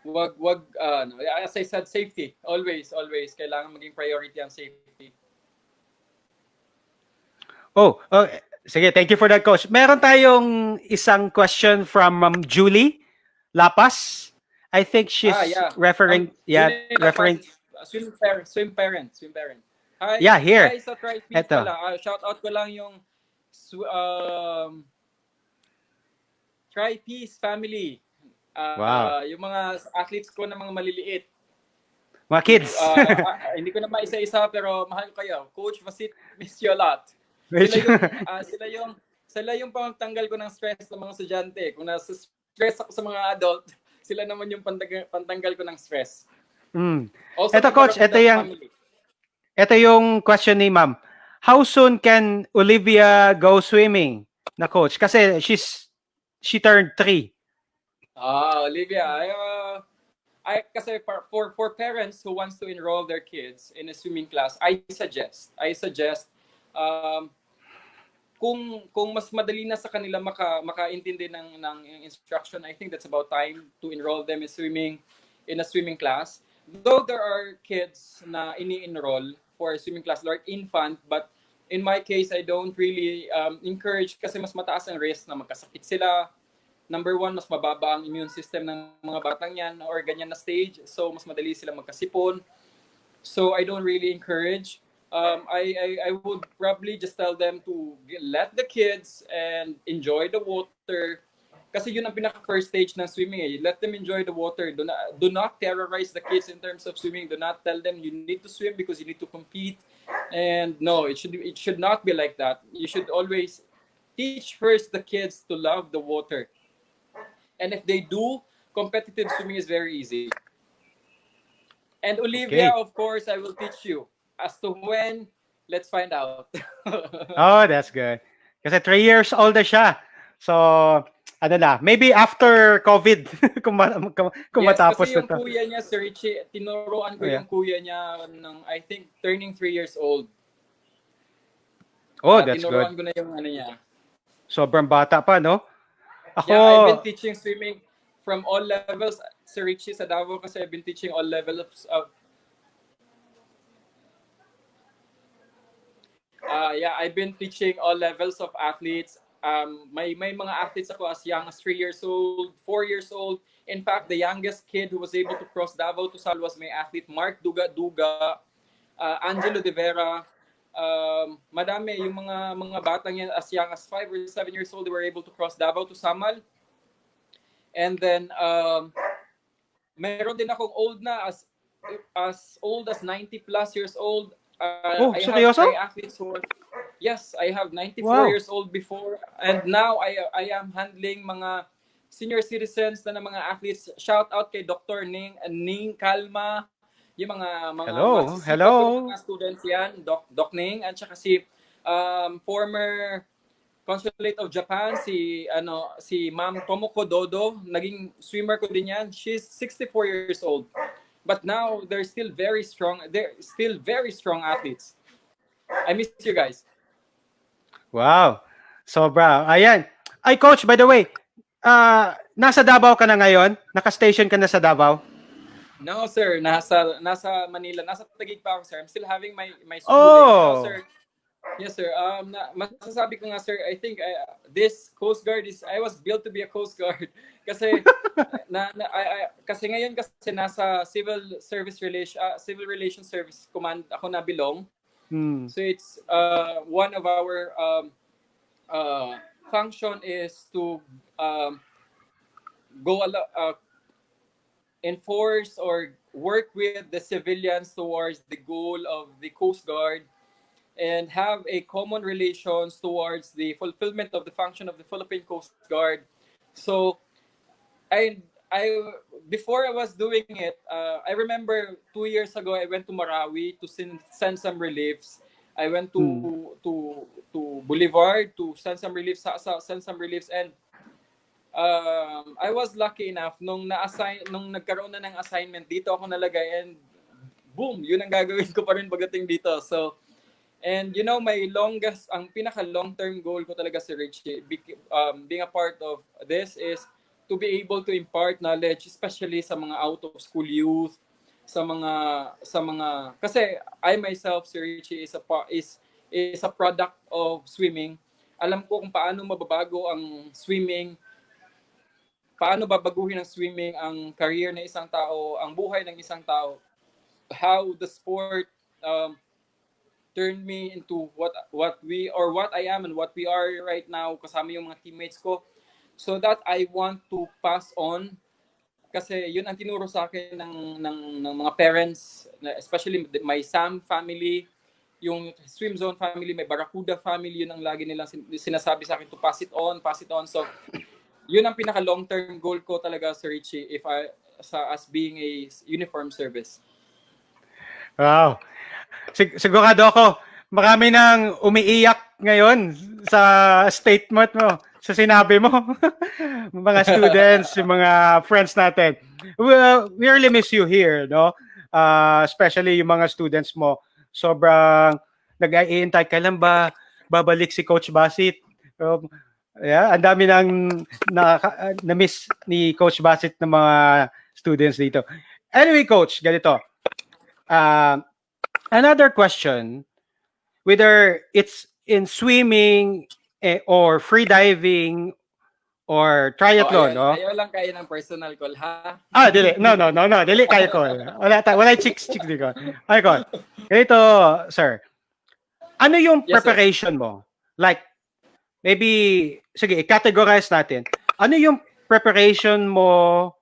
as I said, safety. Always. Kailangan maging priority ang safety. Sige, thank you for that, Coach. Meron tayong isang question from Julie Lapas. I think she's referring. Swim parent. Hi. Yeah, here. Hi sa Triathlon pala. Shout out ko lang yung Tri-Peace family. Wow. Yung mga athletes ko na mga maliliit. Mga kids. Hindi ko na maisa-isa pero mahal ko kayo. Coach Vasit, miss you a lot. Sila yung pangtanggal ko ng stress ng mga estudyante. Kung nasa stress ako sa mga adult, sila naman yung pantanggal ko ng stress. Also, ito, Coach, ito yung question ni Ma'am. How soon can Olivia go swimming na, Coach? Kasi she turned 3. Olivia, kasi for parents who wants to enroll their kids in a swimming class, I suggest kung mas madali na sa kanila makaintindi ng instruction, I think that's about time to enroll them in a swimming class. Though there are kids na ini-enroll for a swimming class like infant, but in my case, I don't really encourage kasi mas mataas ang risk na magkasakit sila. Number 1, mas mababa ang immune system ng mga batang yan or ganyan na stage. So, mas madali sila magkasipon. So, I don't really encourage. I would probably just tell them to let the kids and enjoy the water. Kasi yun ang pinaka-first stage ng swimming. Let them enjoy the water. Do not terrorize the kids in terms of swimming. Do not tell them you need to swim because you need to compete. And no, it should not be like that. You should always teach first the kids to love the water. And if they do, competitive swimming is very easy. And Olivia, of course, I will teach you. As to when, let's find out. That's good. Kasi 3 years old na siya. So, maybe after COVID, kung matapos kasi yung na to. kuya niya, Sir Richie, tinuruan ko yung kuya niya ng, I think, turning 3 years old. That's tinuruan good. ko na yung niya. Sobrang bata pa, no? Ako, I've been teaching swimming from all levels. Sir Richie, sa Davao kasi I've been teaching all levels of I've been teaching all levels of athletes. May mga athletes ako as young as 3 years old, 4 years old. In fact, the youngest kid who was able to cross Davao to Sal was my athlete, Mark Duga, Angelo De Vera. Madami yung mga batang yan as young as 5 or 7 years old, they were able to cross Davao to Samal. And then, meron din akong old na as old as 90 plus years old. I seryoso? have athletes who yes, I have 94 years old before, and now I am handling mga senior citizens na mga athletes. Shout out kay Dr. Ning Kalma, yung mga hello. Mga students yan, Doc Ning, at saka si former Consulate of Japan, si Ma'am Tomoko Dodo, naging swimmer ko din yan. She's 64 years old. But now they're still very strong. They're still very strong athletes. I miss you guys. Wow. Sobra. Ayan. Ay, Coach, by the way, nasa Davao ka na ngayon? Naka-station ka na sa Davao? No, sir. Nasa Manila. Nasa Taguig pa ako, sir. I'm still having my schooling. No, Oh. sir. Yes, sir. Masasabi ko nga, sir, I think this Coast Guard is, I was built to be a Coast Guard. Kasi, kasi ngayon kasi nasa Civil Relations Service Command ako na belong. So it's one of our function is to go enforce or work with the civilians towards the goal of the Coast Guard and have a common relations towards the fulfillment of the function of the Philippine Coast Guard. So I before I was doing it, I remember 2 years ago I went to Marawi to send some reliefs. I went to Boulevard to send some reliefs, and I was lucky enough nung nagkaroon na ng assignment dito ako nalagay, and boom, yun ang gagawin ko pa rin pagdating dito. So, and ang pinaka long-term goal ko talaga si Richie, being a part of this is to be able to impart knowledge, especially sa mga out-of-school youth, sa mga kasi I myself, si Richie, is a product of swimming. Alam ko kung paano mababago ang swimming, paano babaguhin ng swimming ang career ng isang tao, ang buhay ng isang tao, how the sport turned me into what I am and what we are right now kasama yung mga teammates ko, so that I want to pass on, kasi yun ang tinuro sa akin ng mga parents, especially my Sam family, yung Swim Zone family, may Barracuda family, yun ang lagi nilang sinasabi sa akin to pass it on. So yun ang pinaka long-term goal ko talaga, Sir Richie, as being a uniform service. Wow. Sigurado ako, marami nang umiiyak ngayon sa statement mo, sa sinabi mo. Mga students, yung mga friends natin. We really miss you here, no? Especially yung mga students mo. Sobrang nag-iintay, kailan ba babalik si Coach Vasit? Yeah, ang dami nang na-miss ni Coach Vasit ng mga students dito. Anyway, Coach, ganito. Another question, whether it's in swimming or freediving or triathlon, no? Ayaw lang kayo ng personal call, ha? Dili. No. Dili kayo ko. Wala chicks dito. Ay ko. Ganito, sir. Ano yung preparation mo? Like, maybe, sige, i-categorize natin. Ano yung preparation mo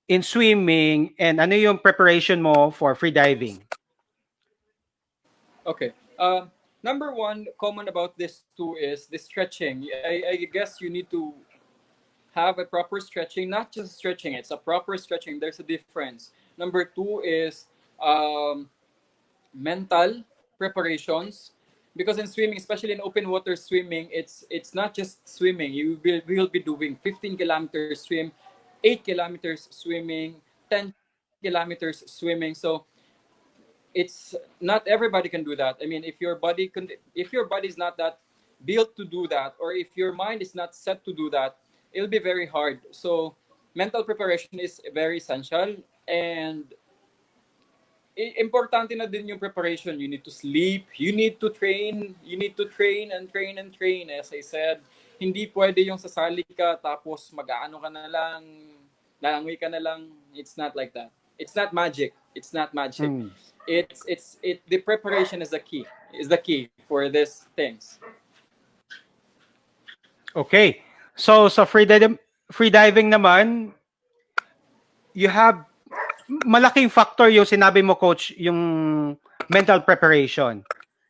in swimming and ano yung preparation mo for freediving? Okay. Number one, common about this two is the stretching. I guess you need to have a proper stretching, not just stretching, it's a proper stretching. There's a difference. Number two is mental preparations. Because in swimming, especially in open water swimming, it's not just swimming. You will be doing 15 kilometers swim, 8 kilometers swimming, 10 kilometers swimming. So it's not everybody can do that. I mean, if your body is not that built to do that, or if your mind is not set to do that, it'll be very hard. So mental preparation is very essential, and importante na din yung preparation. You need to sleep, you need to train and train. As I said, hindi pwede yung sasali ka tapos mag-aano ka na lang, lalangoy ka na lang. It's not like that. It's not magic. The preparation is the key for these things. Okay. So sa freediving naman, you have malaking factor yung sinabi mo, Coach, yung mental preparation.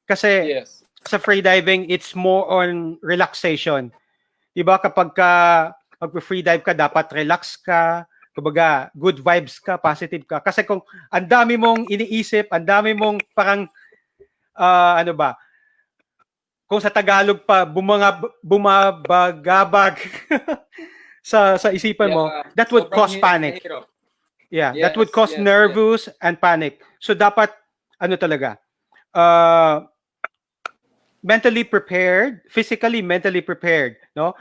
Kasi sa freediving, it's more on relaxation. Diba kapag mag-freedive ka, dapat relax ka, kumbaga good vibes ka, positive ka. Kasi kung ang dami mong iniisip, ang dami mong parang kung sa Tagalog pa bumabagabag sa isipan mo, that would cause panic. Yeah, that would cause nervous and panic. So dapat talaga mentally prepared, physically, mentally prepared, no?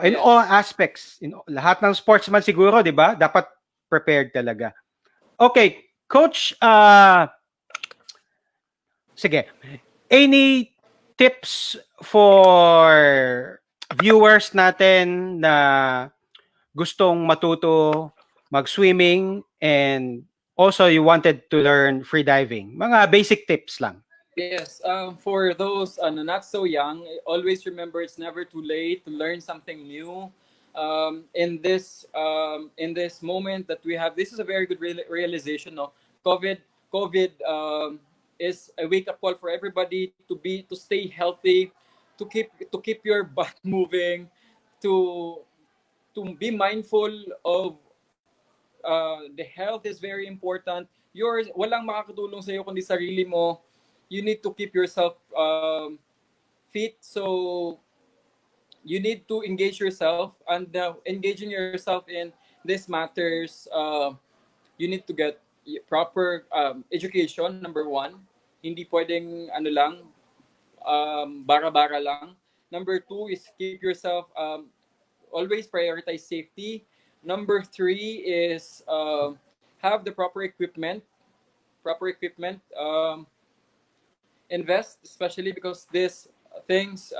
In all aspects, in lahat ng sportsman siguro, 'di ba? Dapat prepared talaga. Okay, Coach, sige. Any tips for viewers natin na gustong matuto mag-swimming and also you wanted to learn freediving? Mga basic tips lang. Yes, for those not so young, always remember it's never too late to learn something new. In this moment that we have, this is a very good realization. No, COVID is a wake up call for everybody to stay healthy, to keep your butt moving, to be mindful of the health is very important. Walang makakatulong sa iyo kundi sarili mo. You need to keep yourself fit. So you need to engage yourself, and engaging yourself in these matters. You need to get proper education. Number one, hindi pwedeng ano lang, bara-bara lang. Number two is keep yourself always prioritize safety. Number three is have the proper equipment. Proper equipment. Invest, especially because these things,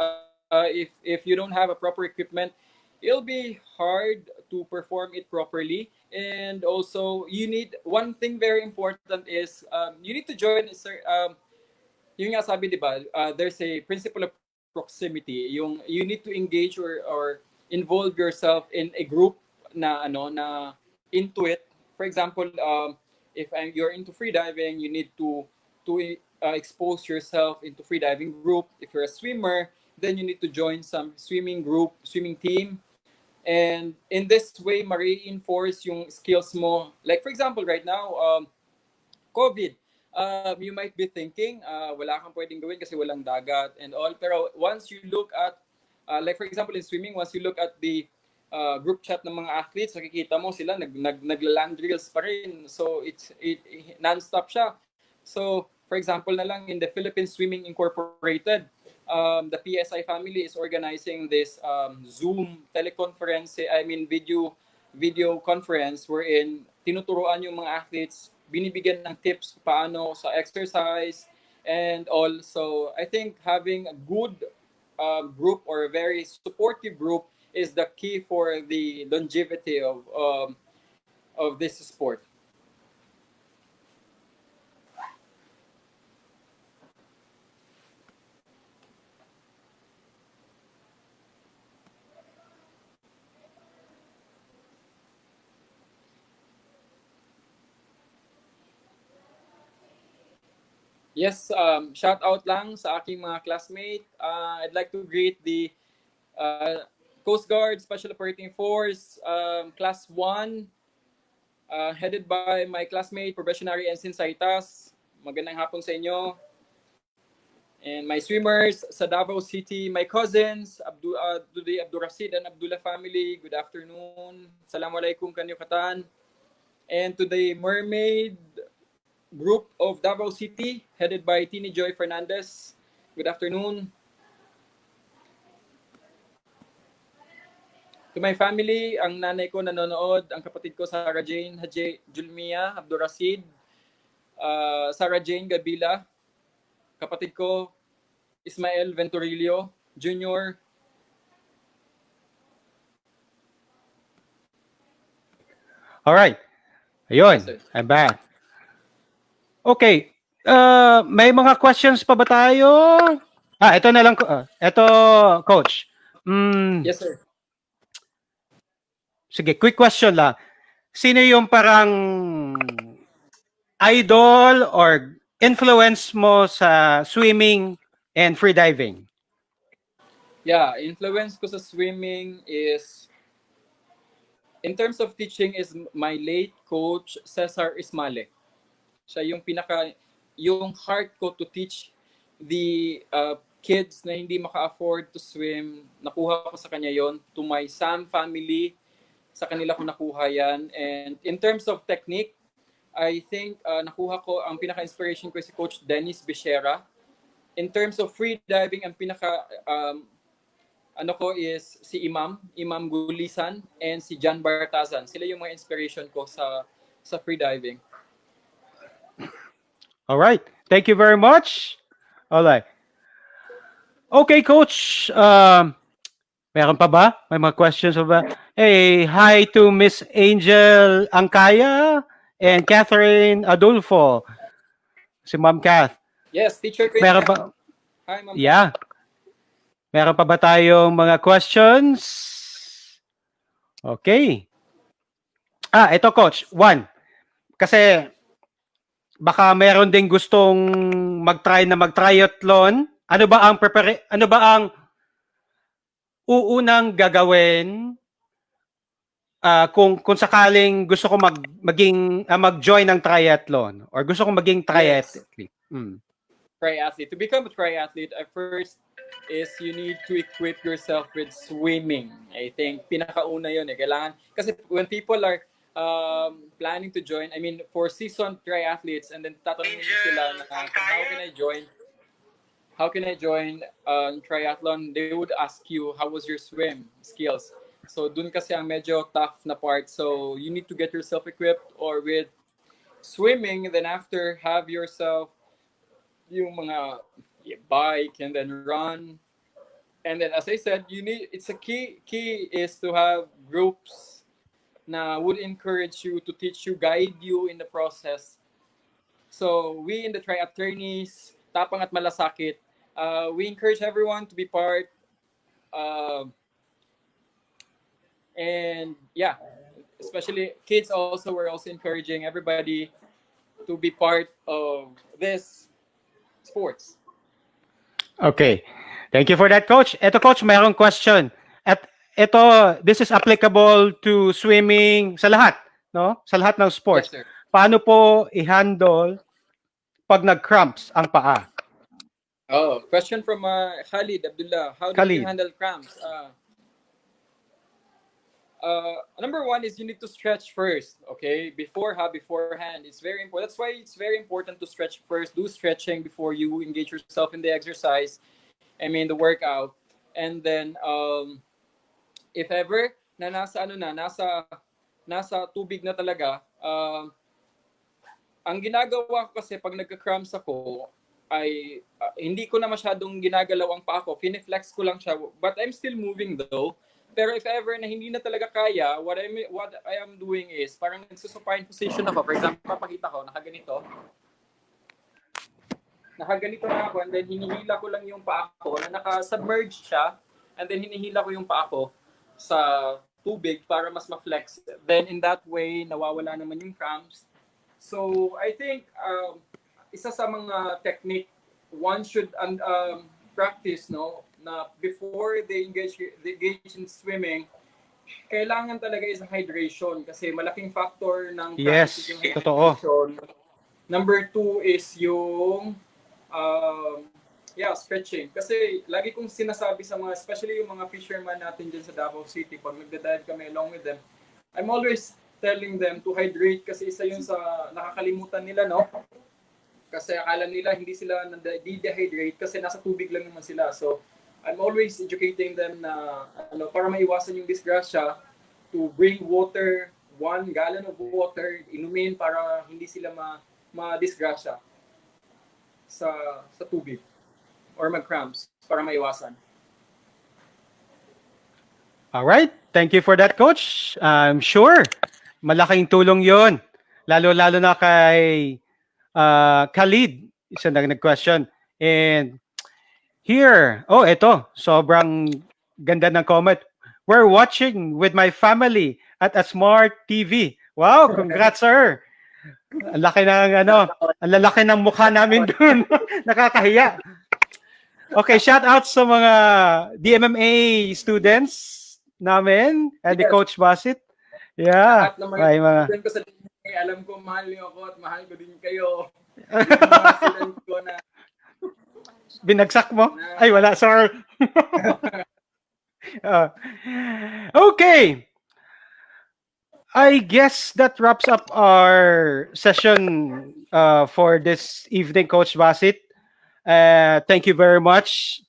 if you don't have a proper equipment, it'll be hard to perform it properly. And also, you need one thing very important is you need to join. Yung nga sabi, di ba, there's a principle of proximity. Yung you need to engage or involve yourself in a group na into it. For example, if you're into freediving, you need to expose yourself into freediving group. If you're a swimmer, then you need to join some swimming group, swimming team. And in this way, ma-reinforce yung skills mo. Like for example, right now, COVID, you might be thinking, wala kang pwedeng gawin kasi walang dagat and all. Pero once you look at, like for example in swimming, once you look at the group chat ng mga athletes, nakikita mo sila nagla-land drills pa rin. So it non-stop siya. So for example na lang in the Philippine Swimming Incorporated, the PSI family is organizing this Zoom teleconference, video conference wherein tinuturuan yung mga athletes, binibigyan ng tips paano sa exercise and all. So I think having a good group or a very supportive group is the key for the longevity of this sport. Yes, shout out lang sa aking mga classmate. I'd like to greet the Coast Guard Special Operating Force Class 1, headed by my classmate, Probationary Ensign Saitas. Magandang hapon sa inyo. And my swimmers sa Davao City, my cousins, today Abdurasid and Abdullah family, good afternoon. Assalamualaikum kanyo katan. And to the mermaid group of Davao City, headed by Tini Joy Fernandez, good afternoon. To my family, ang nanay ko nanonood, ang kapatid ko Sarah Jane Haji Julmia Abdurasid, Sarah Jane Gabila, kapatid ko Ismael Venturillo Jr. Alright. Ayun, Yes, sir. I'm back. Okay. May mga questions pa ba tayo? Ito na lang. Ito, Coach. Yes, sir. Sige, quick question lang. Sino yung parang idol or influence mo sa swimming and freediving? Yeah, influence ko sa swimming is, in terms of teaching, is my late coach Cesar Ismale. Siya yung heart ko to teach the kids na hindi maka-afford to swim. Nakuha ko sa kanya yon. To my Sam family, sa kanila ko nakuha yan. And in terms of technique, I think nakuha ko, ang pinaka-inspiration ko si Coach Dennis Bichera. In terms of free diving, ang ano ko is si Imam Gulisan and si John Bartazan. Sila yung mga inspiration ko sa free diving. All right. Thank you very much. All right. Okay, coach. Meron pa ba? May mga questions pa ba? Hey, hi to Miss Angel Angkaya and Catherine Adolfo. Si Ma'am Kath. Yes, Teacher Chris. Meron pa? Hi, Ma'am Kat. Yeah. Meron pa ba tayong mga questions? Okay. Ito coach. One. Kasi baka meron ding gustong mag-try na mag-triathlon. Ano ba ang uunang gagawin kung sakaling gusto ko mag-join ng triathlon or gusto ko maging Yes, triathlete. triathlete. To become a triathlete, at first is you need to equip yourself with swimming. I think pinakauna yun eh. Kailangan, kasi when people are planning to join, I mean, for seasoned triathletes, and then tatanungin mo sila na how can I join triathlon? They would ask you, how was your swim skills? So dun kasi ang medyo tough na part. So you need to get yourself equipped or with swimming, then after have yourself yung mga bike and then run. And then as I said, it's a key is to have groups na would encourage you, to teach you, guide you in the process. So we in the attorneys, Tapang at Malasakit, we encourage everyone to be part. And yeah, especially kids also, we're also encouraging everybody to be part of this sports. Okay. Thank you for that, coach. Ito, coach, mayroong question. At ito, this is applicable to swimming sa lahat, no? Sa lahat ng sports. Yes, sir. Paano po i-handle pag nag-cramps ang paa? Oh, question from Khalid Abdullah. How do you Khalid. handle cramps? Number one is you need to stretch first, okay? Beforehand. It's very important. That's why it's very important to stretch first. Do stretching before you engage yourself in the exercise. I mean, the workout. And then, if ever na nasa tubig na talaga, ang ginagawa ko kasi pag nagka-cramps ako, ay hindi ko na masyadong ginagalaw ang paa ko. Fineflex ko lang siya. But I'm still moving though. Pero if ever na hindi na talaga kaya, what I am doing is parang nagsusupine position ako. For example, papakita ko, nakaganito. Nakaganito na ako and then hinihila ko lang yung paa ko na naka-submerge siya and then hinihila ko yung paa ko sa tubig para mas ma-flex. Then in that way, nawawala naman yung cramps. So I think isa sa mga technique one should practice, no, na before they engage in swimming, kailangan talaga is hydration kasi malaking factor ng Yes, yung hydration. totoo. Number 2 is yung stretching. Kasi lagi kong sinasabi sa mga, especially yung mga fishermen natin dyan sa Davao City, pag nagda-dive kami along with them, I'm always telling them to hydrate kasi isa yun sa nakakalimutan nila, no? Kasi akala nila hindi sila nade-dehydrate kasi nasa tubig lang naman sila. So, I'm always educating them na para maiwasan yung disgrasya, to bring water, 1 gallon of water, inumin para hindi sila ma-disgrasya sa tubig or mag-cramps para maiwasan. Alright. Thank you for that, coach. I'm sure malaking tulong yon. Lalo-lalo na kay Khalid, isa na nag-question. And here, ito, sobrang ganda ng comment. We're watching with my family at a smart TV. Wow, congrats, sir. Ang laki ng ang lalaki ng mukha namin dun. Nakakahiya. Okay, shout out sa mga DMMA students namin and the Coach Vasit. Yeah. Lahat ng mga ko sa alam ko mahal niyo ako at mahal ko din kayo. Ko na binagsak mo? Ay, wala, sir. Okay. I guess that wraps up our session for this evening, Coach Vasit. Thank you very much.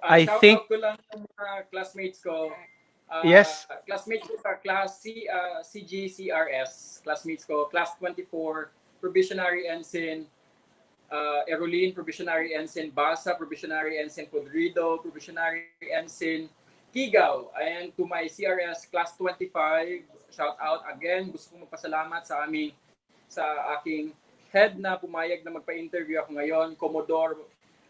I think ko lang yung mga classmates ko. Yes. Classmates ko sa class CGCRS. Classmates ko, class 24, probationary ensign, Erolin, Probationary Ensign, Basa, Probationary Ensign, Podrido, Probationary Ensign, Kigaw, and to my CRS Class 25, shout out again. Gusto kong magpasalamat sa aking head na pumayag na magpa-interview ako ngayon, Commodore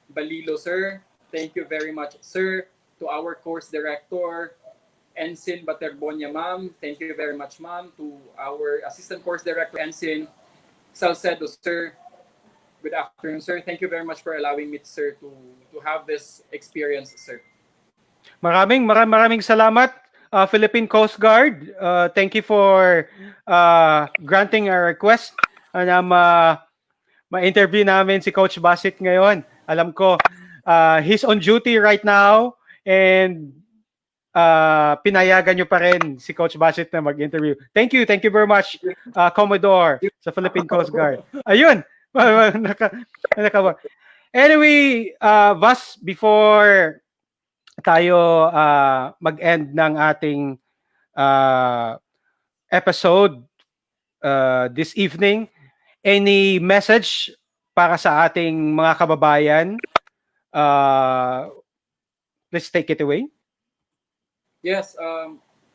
Balilo, sir. Thank you very much, sir. To our course director, Ensign Baterbonia, ma'am. Thank you very much, ma'am. To our assistant course director, Ensign Salcedo, sir. Good afternoon, sir. Thank you very much for allowing me, sir, to have this experience, sir. Maraming salamat, Philippine Coast Guard. Thank you for granting our request na ma-interview namin si Coach Vasit ngayon. Alam ko, he's on duty right now and pinayagan nyo pa rin si Coach Vasit na mag-interview. Thank you very much, Commodore sa Philippine Coast Guard. Ayun, anyway, Vas, before tayo mag-end ng ating episode this evening, any message para sa ating mga kababayan? Let's take it away. Yes,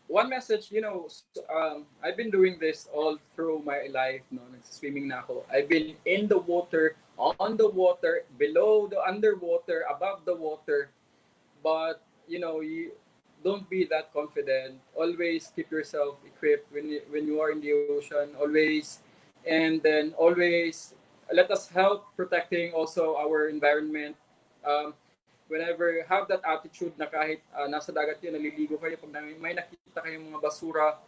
one message, I've been doing this all through my life, no? Nagsiswimming na ako. I've been in the water, on the water, below the underwater, above the water. But, you don't be that confident. Always keep yourself equipped when you are in the ocean. Always. And then always let us help protecting also our environment. Whenever have that attitude na kahit nasa dagat yun, naliligo kayo, pag may nakita kayong mga basura,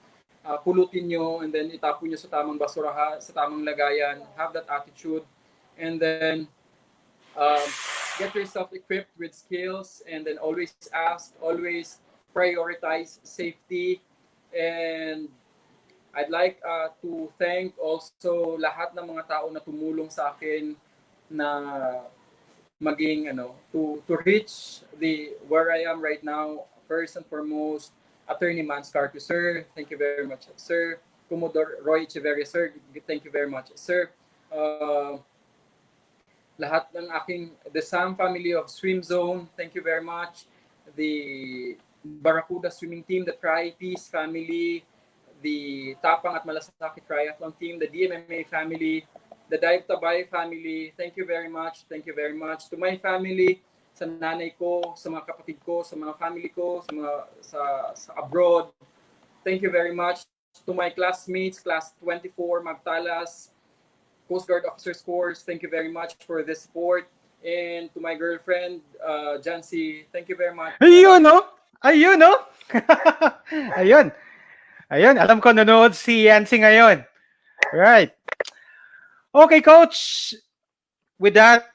pulutin nyo and then itapon nyo sa tamang basura, sa tamang lagayan. Have that attitude. And then get yourself equipped with skills and then always ask, always prioritize safety. And I'd like to thank also lahat ng mga tao na tumulong sa akin na maging to reach where I am right now. First and foremost, Attorney Manscarto, sir, thank you very much, sir. Commodore Roy Echeverria, sir, thank you very much, sir. Lahat ng the Sam family of Swim Zone, thank you very much. The Barracuda swimming team, the Tri-Peace family, the Tapang at Malasaki Triathlon team, the DMMA family, the Dive Tabay family, thank you very much. Thank you very much. To my family, sa nanay ko, sa mga kapatid ko, sa mga family ko, sa abroad, thank you very much. To my classmates, class 24, Magtalas, Coast Guard Officers Course, thank you very much for the support. And to my girlfriend, Jancy, thank you very much. Ayun, no? Ayun, no? Ayun. Ayun, alam ko nanood si Yancy ngayon. Right. Okay, Coach. With that,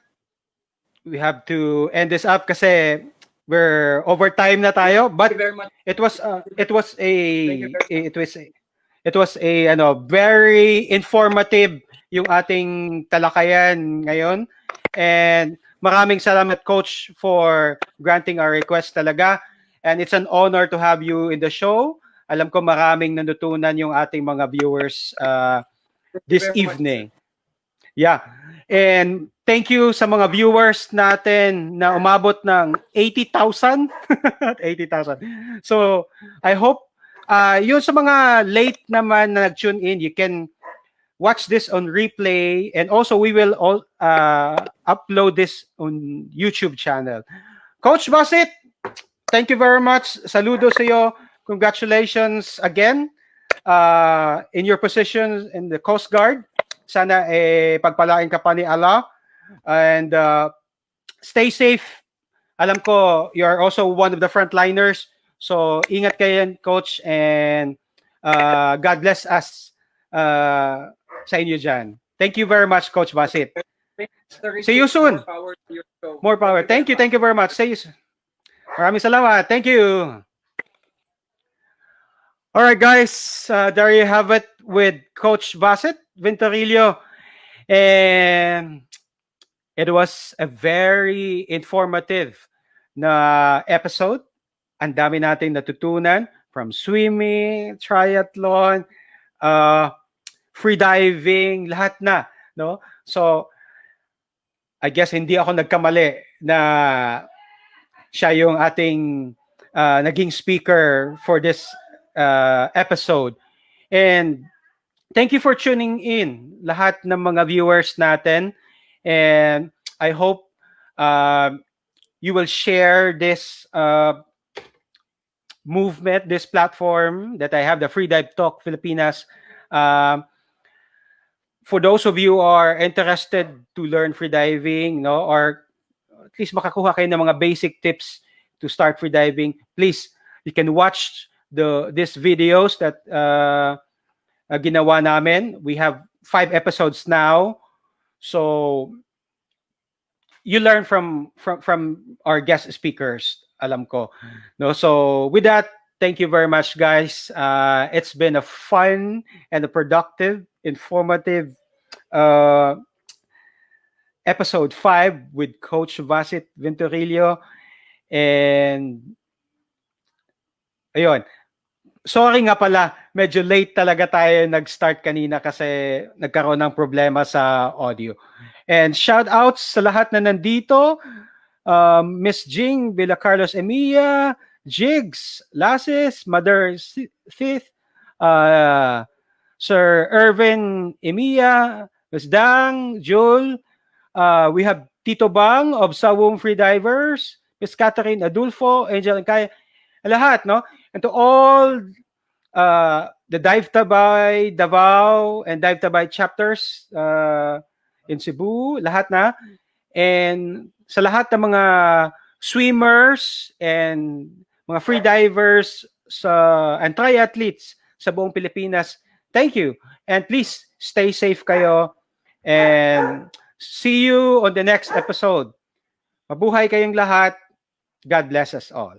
we have to end this up kasi we're over time na tayo. But it was a very informative yung ating talakayan ngayon. And maraming salamat, Coach, for granting our request talaga. And it's an honor to have you in the show. Alam ko maraming natutunan yung ating mga viewers this evening. Yeah. And thank you sa mga viewers natin na umabot ng 80,000. 80,000. So, I hope yun sa mga late naman na nag-tune in, you can watch this on replay, and also we will upload this on YouTube channel. Coach Vasit, thank you very much. Saludo sa iyo. Congratulations again in your position in the Coast Guard. Sana pagpalain ka pa ni Allah, and stay safe. Alam ko you're also one of the frontliners, so ingat kayo, Coach, and God bless us sa inyo dyan. Thank you very much, Coach Vasit. See you soon. More power. Thank you very much. See you soon. Maraming salamat. Thank you. All right, guys. There you have it with Coach Vasit, Venturillo. And it was a very informative na episode. Ang dami nating natutunan from swimming, triathlon, freediving, lahat na, no? So I guess hindi ako nagkamali na siya yung ating naging speaker for this episode. And thank you for tuning in, lahat ng mga viewers natin. And I hope you will share this movement, this platform that I have, the Freedive Talk Pilipinas. For those of you who are interested to learn freediving, no, or at least makakuha kayo ng mga basic tips to start freediving, please, you can watch these videos that ginawa namin. We have 5 episodes now. So you learn from our guest speakers, alam ko. No, so with that, thank you very much, guys. It's been a fun and a productive, informative episode 5 with Coach Vasit Venturillo. And ayun. Sorry nga pala, medyo late talaga tayo nag-start kanina kasi nagkaroon ng problema sa audio. And shout outs sa lahat na nandito. Miss Jing Villacarlos Emiya, Jigs, Lasis, Mother Sith, Sir Irvin Emiya, Miss Dang, Jul. We have Tito Bang of Sawong Freedivers, Miss Catherine Adulfo, Angel and Kaya. Lahat, no? And to all the Dive Tabay, Davao, and Dive Tabay chapters in Cebu, lahat na. And sa lahat ng mga swimmers and mga freedivers and triathletes sa buong Pilipinas, thank you. And please, stay safe kayo. And see you on the next episode. Mabuhay kayong lahat. God bless us all.